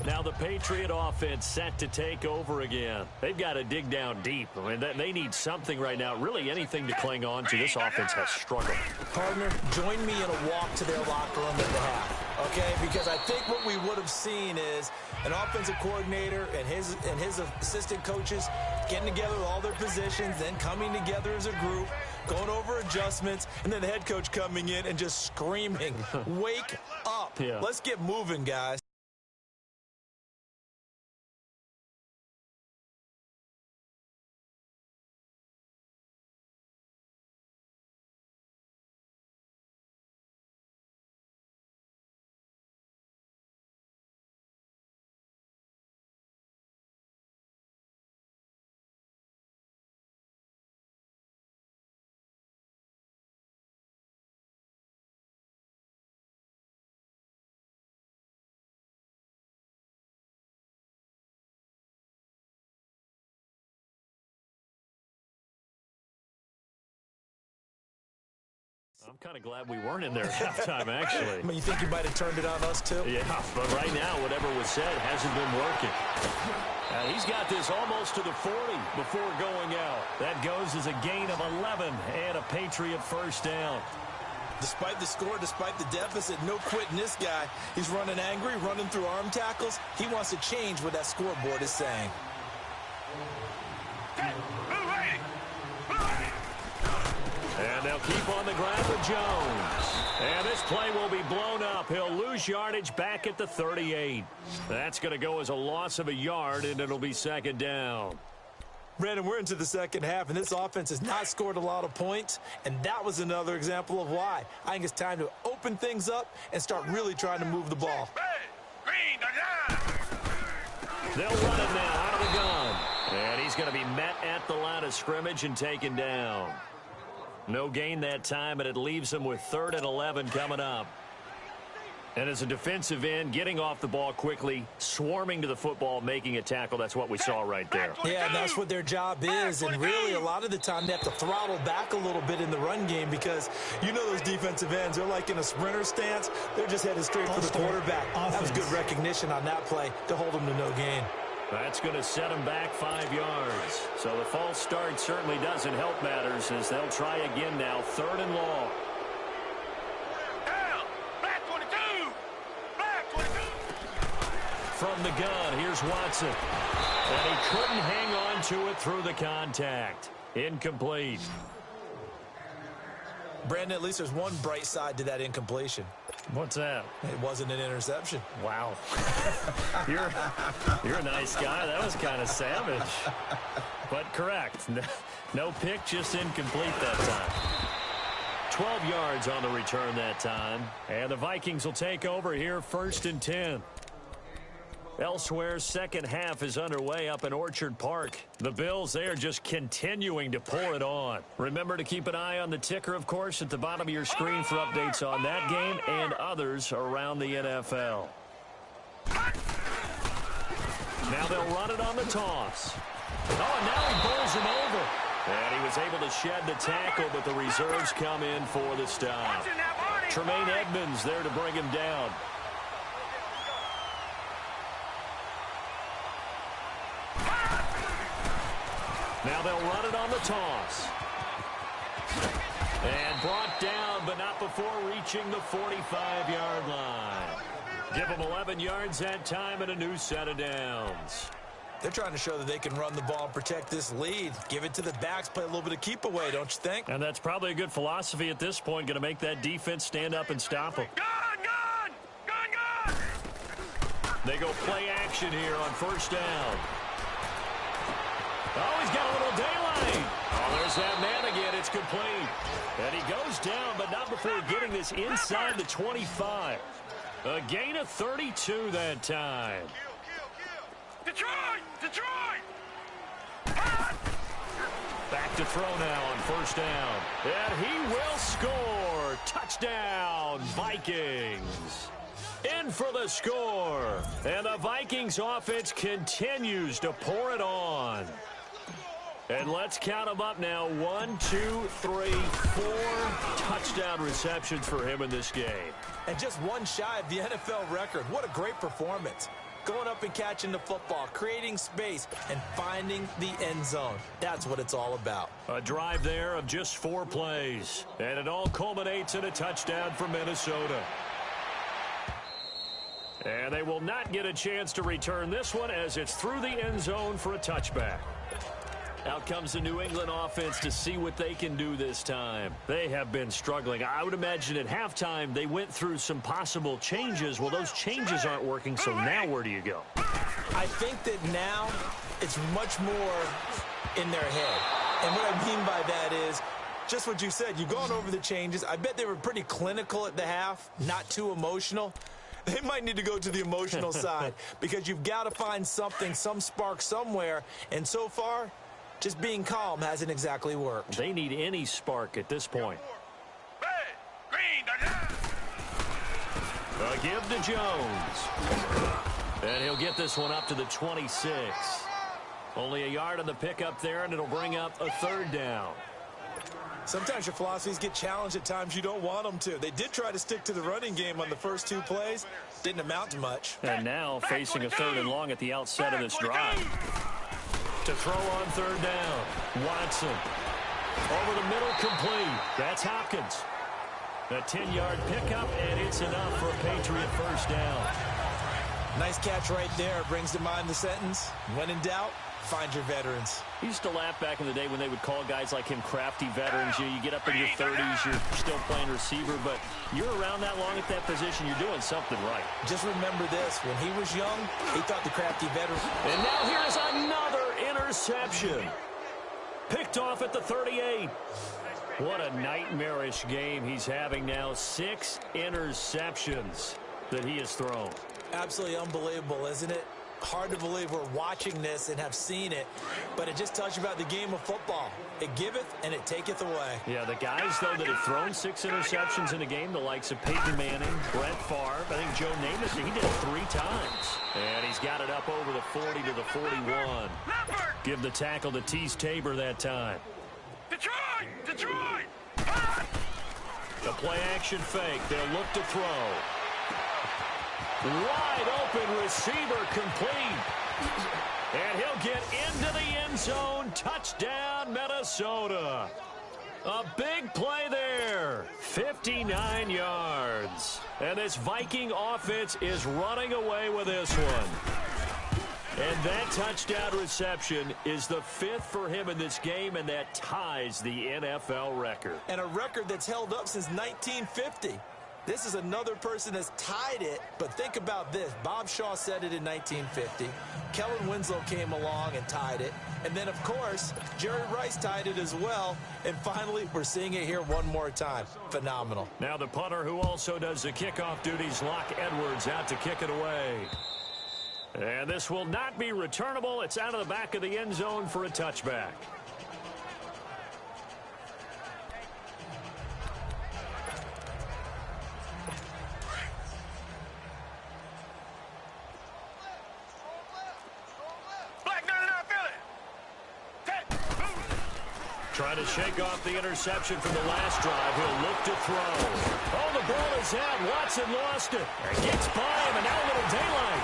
Now the Patriot offense set to take over again. They've got to dig down deep. I mean, they need something right now, really anything to cling on to. This offense has struggled. Partner, join me in a walk to their locker room at the half, okay? Because I think what we would have seen is an offensive coordinator and his assistant coaches getting together with all their positions, then coming together as a group, going over adjustments, and then the head coach coming in and just screaming, wake up. Yeah. Let's get moving, guys. I'm kind of glad we weren't in there at halftime, actually. I mean, you think you might have turned it on us, too? Yeah, but right now, whatever was said hasn't been working. He's got this almost to the 40 before going out. That goes as a gain of 11 and a Patriot first down. Despite the score, despite the deficit, no quitting this guy. He's running angry, running through arm tackles. He wants to change what that scoreboard is saying. And they'll keep on the ground with Jones. And this play will be blown up. He'll lose yardage back at the 38. That's going to go as a loss of a yard, and it'll be second down. Brandon, we're into the second half, and this offense has not scored a lot of points, and that was another example of why. I think it's time to open things up and start really trying to move the ball. They'll run it now out out of the gun. And he's going to be met at the line of scrimmage and taken down. No gain that time, and it leaves him with 3rd and 11 coming up. And as a defensive end, getting off the ball quickly, swarming to the football, making a tackle, that's what we saw right there. Yeah, and that's what their job is. And really, a lot of the time, they have to throttle back a little bit in the run game because you know those defensive ends, they're like in a sprinter stance. They're just headed straight for the quarterback. That was good recognition on that play to hold them to no gain. That's going to set them back 5 yards. So the false start certainly doesn't help matters as they'll try again now, 3rd and long. From the gun, here's Watson. And he couldn't hang on to it through the contact. Incomplete. Brandon, at least there's one bright side to that incompletion. What's that? It wasn't an interception. Wow. You're a nice guy. That was kind of savage. But correct. No pick, just incomplete that time. 12 yards on the return that time. And the Vikings will take over here, 1st and 10. Elsewhere, second half is underway up in Orchard Park. The Bills, they are just continuing to pour it on. Remember to keep an eye on the ticker, of course, at the bottom of your screen for updates on that game and others around the NFL. Now they'll run it on the toss. Oh, and now he bowls him over. And he was able to shed the tackle, but the reserves come in for the stop. Tremaine Edmonds there to bring him down. Now they'll run it on the toss. And brought down, but not before reaching the 45-yard line. Give them 11 yards that time and a new set of downs. They're trying to show that they can run the ball and protect this lead. Give it to the backs, play a little bit of keep away, don't you think? And that's probably a good philosophy at this point, going to make that defense stand up and stop them. Gun! They go play action here on 1st down. Oh, he's got a little daylight. Oh, there's that man again. It's complete. And he goes down, but not before getting this inside the 25. A gain of 32 that time. Detroit! Back to throw now on 1st down. And he will score. Touchdown, Vikings. In for the score. And the Vikings offense continues to pour it on. And let's count them up now. 1, 2, 3, 4 touchdown receptions for him in this game. And just one shy of the NFL record. What a great performance. Going up and catching the football, creating space, and finding the end zone. That's what it's all about. A drive there of just 4 plays. And it all culminates in a touchdown for Minnesota. And they will not get a chance to return this one as it's through the end zone for a touchback. Out comes the New England offense to see what they can do this time. They have been struggling. I would imagine at halftime they went through some possible changes. Well, those changes aren't working, so now where do you go? I think that now it's much more in their head. And what I mean by that is just what you said. You've gone over the changes. I bet they were pretty clinical at the half, not too emotional. They might need to go to the emotional side because you've got to find something, some spark somewhere. And so far, just being calm hasn't exactly worked. They need any spark at this point. A give to Jones. And he'll get this one up to the 26. Only a yard on the pickup there, and it'll bring up a 3rd down. Sometimes your philosophies get challenged at times you don't want them to. They did try to stick to the running game on the first 2 plays. Didn't amount to much. And now facing a 3rd and long at the outset of this drive. To throw on 3rd down. Watson. Over the middle, complete. That's Hopkins. A 10-yard pickup, and it's enough for a Patriot 1st down. Nice catch right there. Brings to mind the sentence, when in doubt, find your veterans. I used to laugh back in the day when they would call guys like him crafty veterans. You get up in your 30s, you're still playing receiver, but you're around that long at that position, you're doing something right. Just remember this. When he was young, he thought the crafty veteran. And now here's another interception. Picked off at the 38. What a nightmarish game he's having now. 6 interceptions that he has thrown. Absolutely unbelievable, isn't it? hard to believe we're watching this and have seen it, but it just tells you about the game of football. It giveth and it taketh away. Yeah, the guys, though, that have thrown 6 interceptions in a game, the likes of Peyton Manning, Brett Favre, I think Joe Namath, he did it 3 times. And he's got it up over the 40 to the 41. Give the tackle to Tease Tabor that time. Detroit! The play action fake. They'll look to throw. Wide open receiver complete. And he'll get into the end zone. Touchdown, Minnesota. A big play there. 59 yards. And this Viking offense is running away with this one. And that touchdown reception is the 5th for him in this game, and that ties the NFL record. And a record that's held up since 1950. This is another person that's tied it, but think about this. Bob Shaw said it in 1950. Kellen Winslow came along and tied it. And then, of course, Jerry Rice tied it as well. And finally, we're seeing it here one more time. Phenomenal. Now the punter who also does the kickoff duties, Locke Edwards, out to kick it away. And this will not be returnable. It's out of the back of the end zone for a touchback. Trying to shake off the interception from the last drive. He'll look to throw. Oh, the ball is out. Watson lost it. Gets by him, and now a little daylight.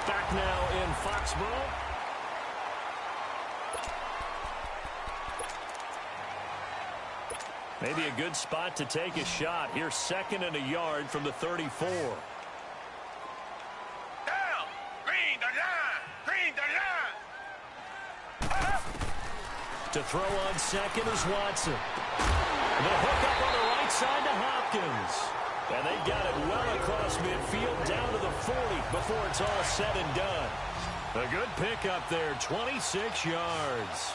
Back now in Foxborough. Maybe a good spot to take a shot. Here's 2nd and a yard from the 34. Down! Green the line! Green the line! To throw on 2nd is Watson. The hook up on the right side to Hopkins. And they got it well across midfield down to the 40 before it's all said and done. A good pickup there, 26 yards.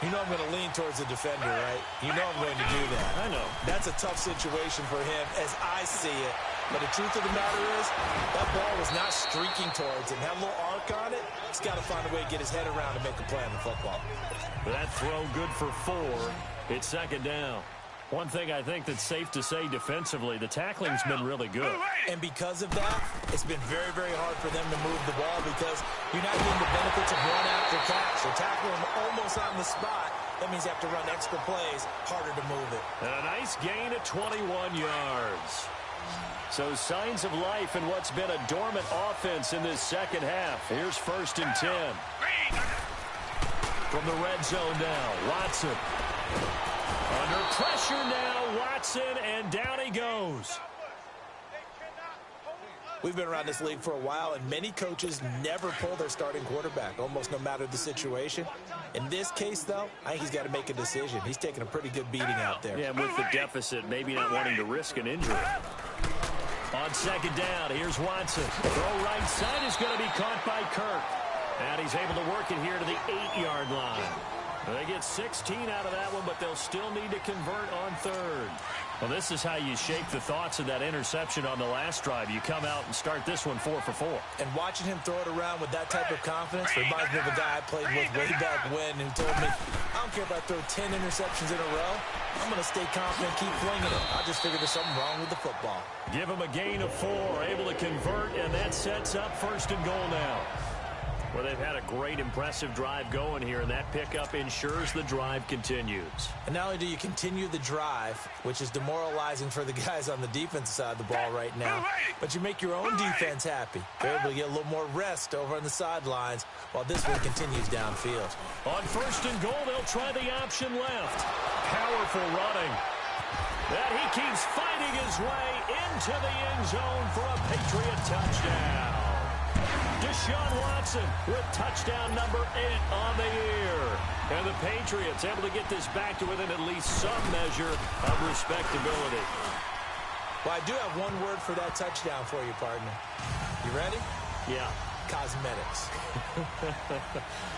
You know I'm going to lean towards the defender, right? You know I'm going to do that. I know. That's a tough situation for him as I see it. But the truth of the matter is, that ball was not streaking towards him. Had a little arc on it. He's got to find a way to get his head around and make a play on the football. That throw good for 4. It's 2nd down. One thing I think that's safe to say defensively, the tackling's been really good. And because of that, it's been very, very hard for them to move the ball because you're not getting the benefits of run after catch. They're tackling them almost on the spot. That means you have to run extra plays, harder to move it. And a nice gain of 21 yards. So signs of life in what's been a dormant offense in this second half. Here's 1st and 10. From the red zone now, Watson. Under pressure now, Watson, and down he goes. We've been around this league for a while, and many coaches never pull their starting quarterback, almost no matter the situation. In this case, though, I think he's got to make a decision. He's taking a pretty good beating out there. Yeah, with the deficit, maybe not wanting to risk an injury. On 2nd down, here's Watson. Throw right side is going to be caught by Kirk. And he's able to work it here to the 8-yard line. They get 16 out of that one, but they'll still need to convert on 3rd. Well, this is how you shake the thoughts of that interception on the last drive. You come out and start this one 4 for 4. And watching him throw it around with that type of confidence reminds me of a guy I played with way back when who told me, I don't care if I throw 10 interceptions in a row. I'm going to stay confident, keep flinging it. I just figured there's something wrong with the football. Give him a gain of 4, able to convert, and that sets up 1st and goal now. Well, they've had a great, impressive drive going here, and that pickup ensures the drive continues. And not only do you continue the drive, which is demoralizing for the guys on the defensive side of the ball right now, but you make your own defense happy. They're able to get a little more rest over on the sidelines while this one continues downfield. On 1st and goal, they'll try the option left. Powerful running. And he keeps fighting his way into the end zone for a Patriot touchdown. Deshaun Watson with touchdown number 8 on the year. And the Patriots able to get this back to within at least some measure of respectability. Well, I do have one word for that touchdown for you, partner. You ready? Yeah. cosmetics.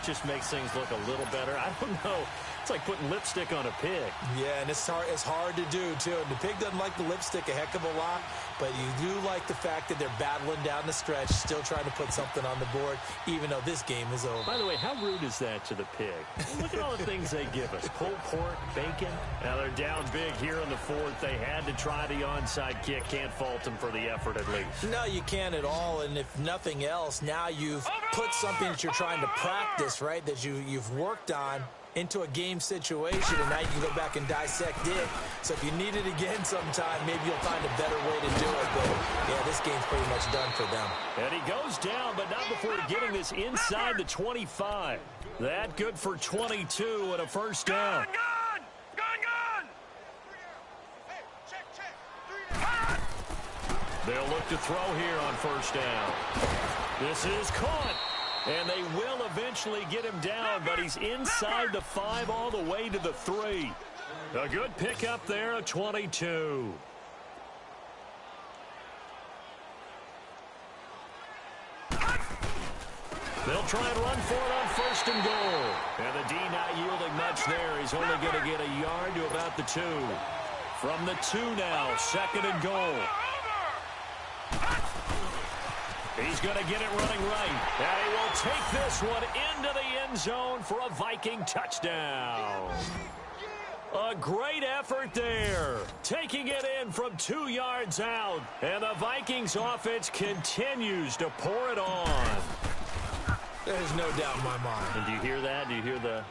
Just makes things look a little better. I don't know. It's like putting lipstick on a pig. Yeah, and it's hard to do, too. And the pig doesn't like the lipstick a heck of a lot, but you do like the fact that they're battling down the stretch, still trying to put something on the board, even though this game is over. By the way, how rude is that to the pig? Look at all the things they give us. Pulled pork, bacon. Now they're down big here in the fourth. They had to try the onside kick. Can't fault them for the effort at least. No, you can't at all. And if nothing else, now you've put something that you're trying to practice, right, that you've worked on into a game situation, and now you can go back and dissect it. So if you need it again sometime, maybe you'll find a better way to do it. But, yeah, this game's pretty much done for them. And he goes down, but not before getting this inside the 25. That good for 22 and a first down. They'll look to throw here on first down. This is caught. And they will eventually get him down, but he's inside the 5 all the way to the 3. A good pickup there of 22. They'll try and run for it on first and goal. And the D not yielding much there. He's only going to get a yard to about the 2. From the 2 now, second and goal. He's going to get it running right. And he will take this one into the end zone for a Viking touchdown. A great effort there. Taking it in from 2 yards out. And the Vikings offense continues to pour it on. There's no doubt in my mind. And do you hear that? Do you hear the...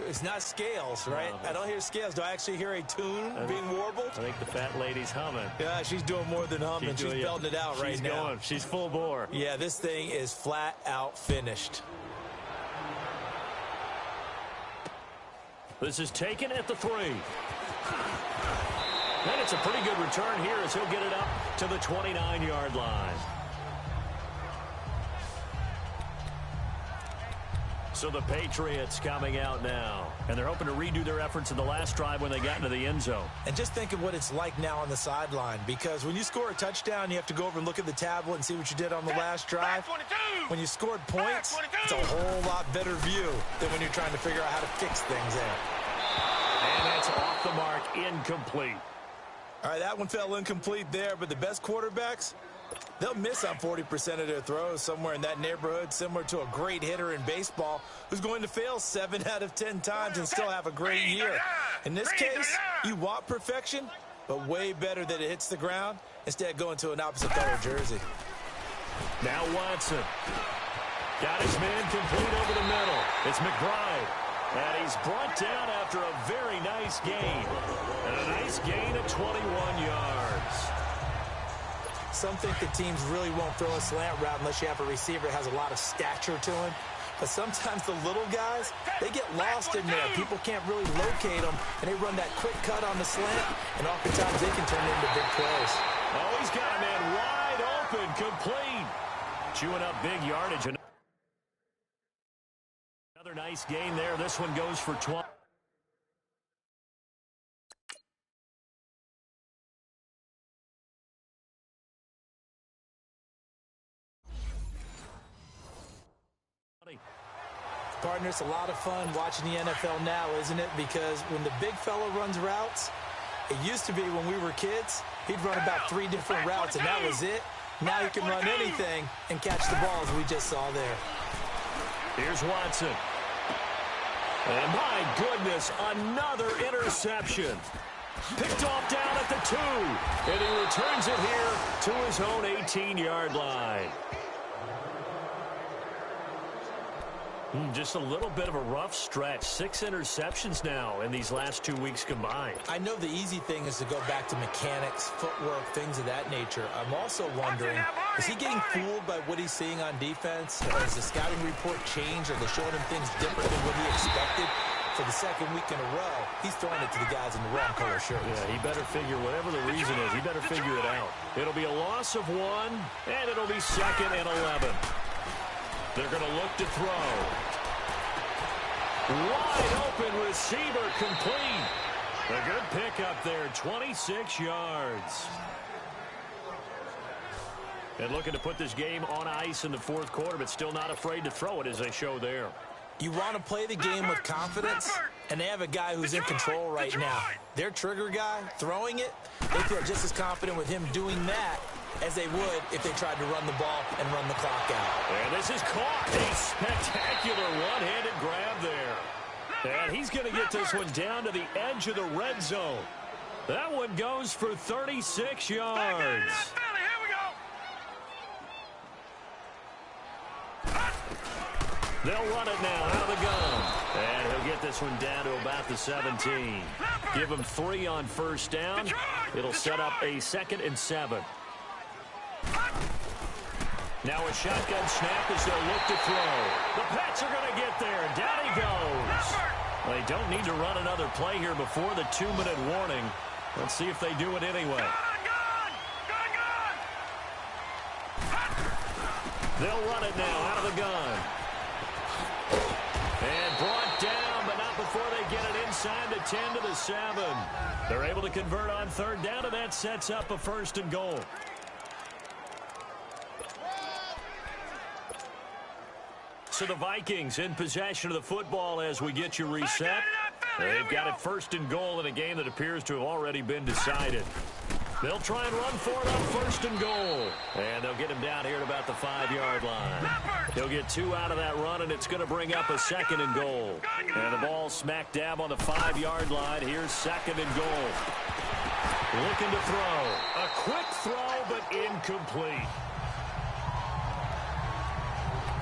It's not scales, right? No, I don't hear scales. Do I actually hear a tune being warbled? I think the fat lady's humming. Yeah, she's doing more than humming. She's belting it out right now. Going. She's full bore. Yeah, this thing is flat out finished. This is taken at the 3. And it's a pretty good return here as he'll get it up to the 29-yard line. So the Patriots coming out now. And they're hoping to redo their efforts in the last drive when they got into the end zone. And just think of what it's like now on the sideline. Because when you score a touchdown, you have to go over and look at the tablet and see what you did on the last drive. When you scored points, it's a whole lot better view than when you're trying to figure out how to fix things there. And that's off the mark, incomplete. All right, that one fell incomplete there, but the best quarterbacks, they'll miss on 40% of their throws, somewhere in that neighborhood, similar to a great hitter in baseball who's going to fail 7 out of 10 times and still have a great year. In this case, you want perfection, but way better that it hits the ground instead of going to an opposite color jersey. Now Watson. Got his man complete over the middle. It's McBride. And he's brought down after a very nice gain. And a nice gain of 21 yards. Some think the teams really won't throw a slant route unless you have a receiver that has a lot of stature to him. But sometimes the little guys, they get lost in there. People can't really locate them, and they run that quick cut on the slant, and oftentimes they can turn it into big plays. Oh, he's got a man wide open, complete. Chewing up big yardage. Another nice gain there. This one goes for 20. Partner, it's a lot of fun watching the NFL now, isn't it? Because when the big fella runs routes, it used to be when we were kids, he'd run about 3 different routes, and that was it. Now he can run anything and catch the balls we just saw there. Here's Watson. And my goodness, another interception. Picked off down at the 2. And he returns it here to his own 18-yard line. Just a little bit of a rough stretch. 6 interceptions now in these last 2 weeks combined. I know the easy thing is to go back to mechanics, footwork, things of that nature. I'm also wondering, is he getting fooled by what he's seeing on defense? Has the scouting report changed? Are they showing him things different than what he expected? For the second week in a row, he's throwing it to the guys in the wrong color shirts. Yeah, he better figure, whatever the reason is, he better figure it out. It'll be a loss of 1, and it'll be 2nd and 11. They're going to look to throw. Wide open receiver complete. A good pickup there, 26 yards. And looking to put this game on ice in the fourth quarter, but still not afraid to throw it as they show there. You want to play the game with confidence, and they have a guy who's in control right now. Their trigger guy, throwing it, they feel just as confident with him doing that as they would if they tried to run the ball and run the clock out. And this is caught. A spectacular one-handed grab there. And he's going to get this one down to the edge of the red zone. That one goes for 36 yards. They'll run it now out of the gun. And he'll get this one down to about the 17. Give him 3 on first down. It'll set up a 2nd and 7. Now a shotgun snap as they'll look to throw. The Pats are going to get there. Down he goes. They don't need to run another play here before the 2-minute warning. Let's see if they do it anyway. They'll run it now out of the gun. And brought down, but not before they get it inside the 10 to the 7. They're able to convert on third down, and that sets up a 1st and goal. So the Vikings in possession of the football as we get you reset. They've got it 1st and goal in a game that appears to have already been decided. They'll try and run for it on 1st and goal. And they'll get him down here at about the 5-yard line. He'll get 2 out of that run, and it's going to bring up a 2nd and goal. And the ball smack dab on the 5-yard line. Here's 2nd and goal. Looking to throw. A quick throw, but incomplete.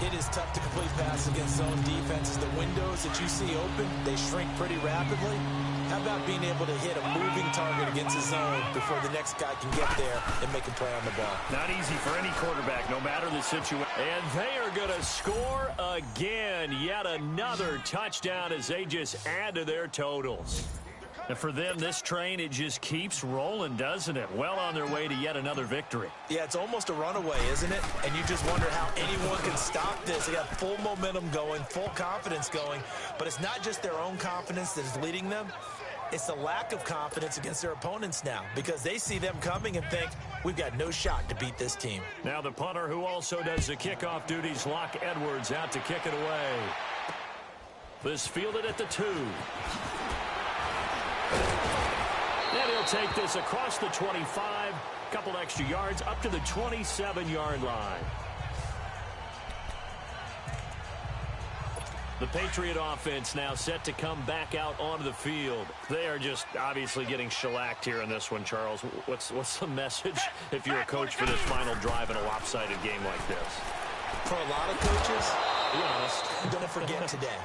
It is tough to complete passes against zone defenses. The windows that you see open, they shrink pretty rapidly. How about being able to hit a moving target against a zone before the next guy can get there and make a play on the ball? Not easy for any quarterback, no matter the situation. And they are going to score again. Yet another touchdown as they just add to their totals. And for them, this train, it just keeps rolling, doesn't it? Well on their way to yet another victory. Yeah, it's almost a runaway, isn't it? And you just wonder how anyone can stop this. They got full momentum going, full confidence going. But it's not just their own confidence that is leading them. It's the lack of confidence against their opponents now because they see them coming and think, we've got no shot to beat this team. Now the punter who also does the kickoff duties, Locke Edwards, out to kick it away. This fielded at the 2. And he'll take this across the 25, couple extra yards, up to the 27-yard line. The Patriot offense now set to come back out onto the field. They are just obviously getting shellacked here in this one, Charles. What's the message if you're a coach for this final drive in a lopsided game like this? For a lot of coaches, be honest, don't forget today.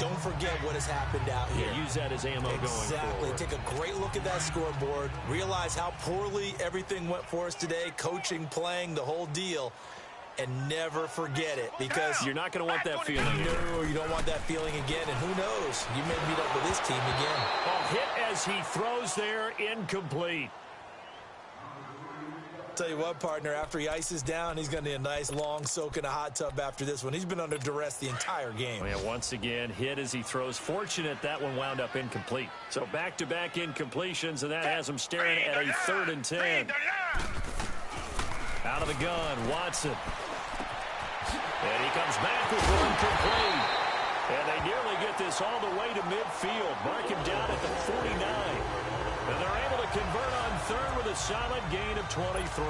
Don't forget what has happened out here. Yeah, use that as ammo going forward. Exactly. Take a great look at that scoreboard. Realize how poorly everything went for us today. Coaching, playing, the whole deal. And never forget it because you're not going to want that feeling. No, you don't want that feeling again. And who knows? You may meet up with this team again. A hit as he throws there, incomplete. Tell you what, partner, after he ices down, he's going to need a nice long soak in a hot tub after this one. He's been under duress the entire game. Yeah, once again, hit as he throws. Fortunate that one wound up incomplete. So back-to-back incompletions, and that has him staring at a 3rd and 10. Out of the gun, Watson. And he comes back with one complete. And they nearly get this all the way to midfield. Mark him down at the 49. And they're able to convert on 3rd with a solid gain of 23.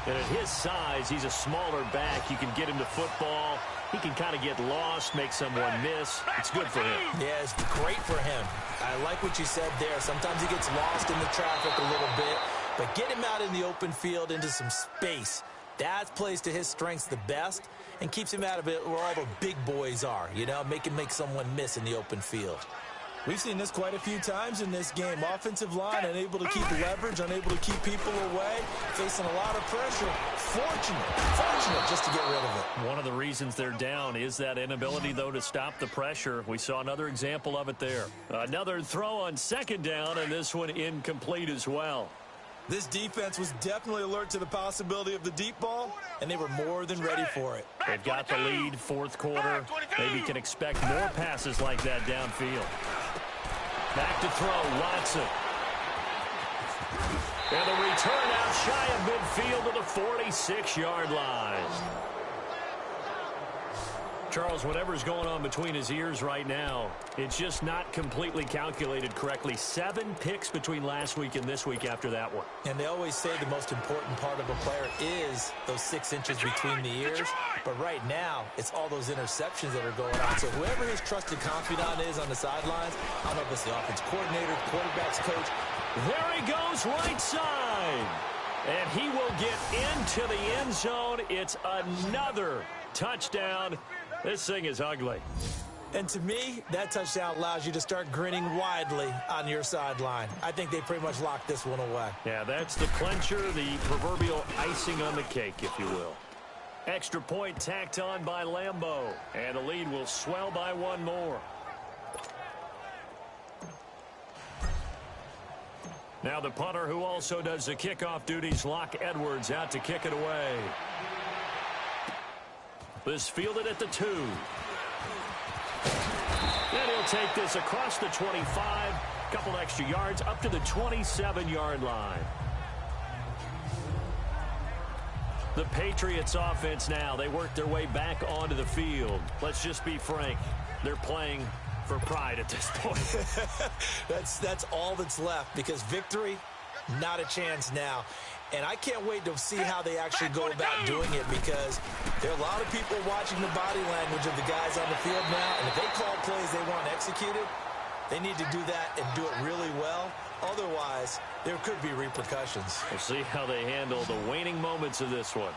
And at his size, he's a smaller back. You can get him to football. He can kind of get lost, make someone miss. It's good for him. Yeah, it's great for him. I like what you said there. Sometimes he gets lost in the traffic a little bit. But get him out in the open field into some space. That plays to his strengths the best and keeps him out of it where all the big boys are, you know, make someone miss in the open field. We've seen this quite a few times in this game. Offensive line unable to keep leverage, unable to keep people away, facing a lot of pressure. Fortunate just to get rid of it. One of the reasons they're down is that inability, though, to stop the pressure. We saw another example of it there. Another throw on 2nd down, and this one incomplete as well. This defense was definitely alert to the possibility of the deep ball, and they were more than ready for it. They've got the lead, 4th quarter. Maybe can expect more passes like that downfield. Back to throw, Watson. And the return out just shy of midfield to the 46-yard line. Charles, whatever's going on between his ears right now, it's just not completely calculated correctly. 7 picks between last week and this week after that one. And they always say the most important part of a player is those 6 inches between the ears. But right now, it's all those interceptions that are going on. So whoever his trusted confidant is on the sidelines, I don't know if it's the offense coordinator, quarterback's coach. There he goes, right side. And he will get into the end zone. It's another touchdown. This thing is ugly. And to me, that touchdown allows you to start grinning widely on your sideline. I think they pretty much locked this one away. Yeah, that's the clincher, the proverbial icing on the cake, if you will. Extra point tacked on by Lambeau. And the lead will swell by 1 more. Now the punter who also does the kickoff duties, Locke Edwards, out to kick it away. This fielded at the 2. And he'll take this across the 25. Couple extra yards up to the 27-yard line. The Patriots offense now. They work their way back onto the field. Let's just be frank. They're playing for pride at this point. That's all that's left, because victory, not a chance now. And I can't wait to see how they actually go about doing it, because there are a lot of people watching the body language of the guys on the field now. And if they call plays they want executed, they need to do that and do it really well. Otherwise, there could be repercussions. We'll see how they handle the waning moments of this one.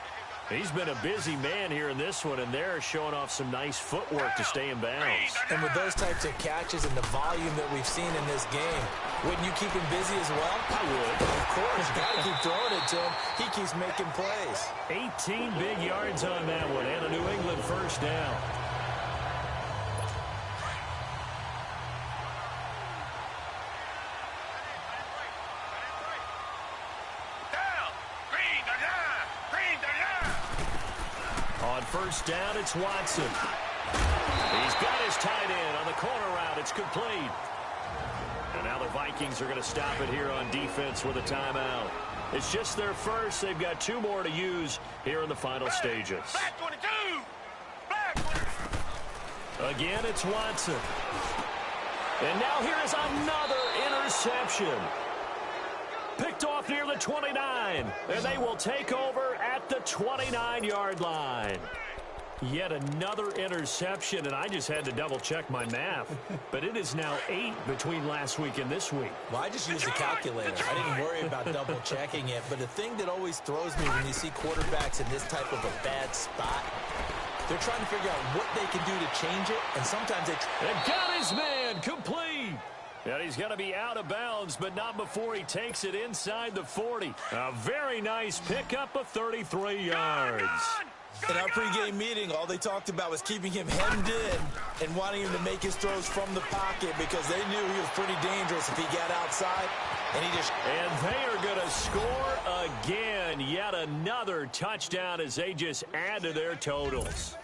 He's been a busy man here in this one, and they're showing off some nice footwork to stay in bounds. And with those types of catches and the volume that we've seen in this game, wouldn't you keep him busy as well? I would. Of course. You got to keep throwing it to him. He keeps making plays. 18 big yards on that one, and a New England first down. First down, it's Watson. He's got his tight end on the corner route. It's complete. And now the Vikings are going to stop it here on defense with a timeout. It's just their first. They've got 2 more to use here in the final stages. Back 22! Back 22! Again, it's Watson. And now here is another interception. Picked off near the 29. And they will take over at the 29-yard line. Yet another interception, and I just had to double-check my math. But it is now 8 between last week and this week. Well, I just used a calculator. I didn't worry about double-checking it. But the thing that always throws me when you see quarterbacks in this type of a bad spot, they're trying to figure out what they can do to change it, and sometimes they... And got his man complete. And he's going to be out of bounds, but not before he takes it inside the 40. A very nice pickup of 33 yards. In our pregame meeting, all they talked about was keeping him hemmed in and wanting him to make his throws from the pocket, because they knew he was pretty dangerous if he got outside. And they are going to score again. Yet another touchdown as they just add to their totals.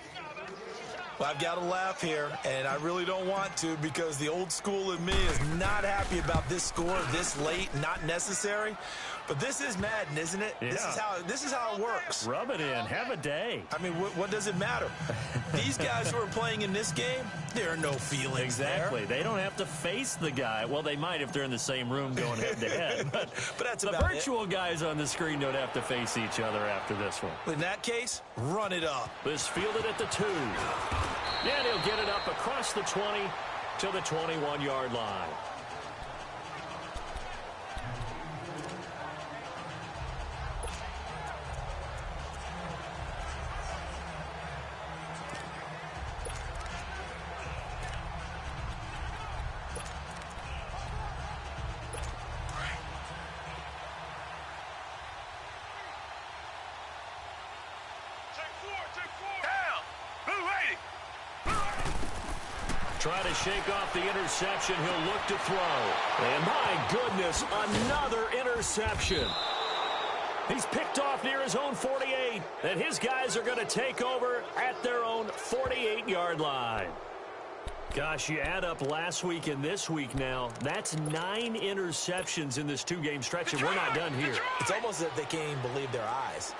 Well, I've got to laugh here, and I really don't want to, because the old school in me is not happy about this score this late, not necessary. But this is Madden, isn't it? Yeah. This is how it works. Rub it in. Have a day. I mean, what does it matter? These guys who are playing in this game, there are no feelings exactly. there. They don't have to face the guy. Well, they might if they're in the same room going head-to-head. But that's the about virtual guys on the screen don't have to face each other after this one. In that case, run it up. This fielded at the 2. And he'll get it up across the 20 to the 21-yard line. Try to shake off the interception. He'll look to throw. And my goodness, another interception. He's picked off near his own 48. And his guys are going to take over at their own 48-yard line. Gosh, you add up last week and this week now, that's 9 interceptions in this 2-game stretch, and we're not done here. It's almost as if they can't even believe their eyes.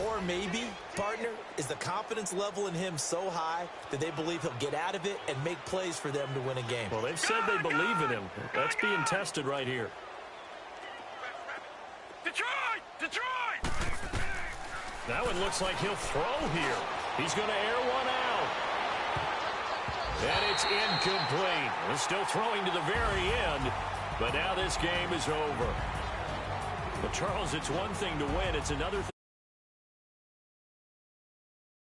Or maybe, partner, is the confidence level in him so high that they believe he'll get out of it and make plays for them to win a game. Well, they've said they believe in him. That's being tested right here. Detroit! That one looks like he'll throw here. He's going to air one out. And it's incomplete. He's still throwing to the very end, but now this game is over. Well, Charles, it's one thing to win. It's another thing.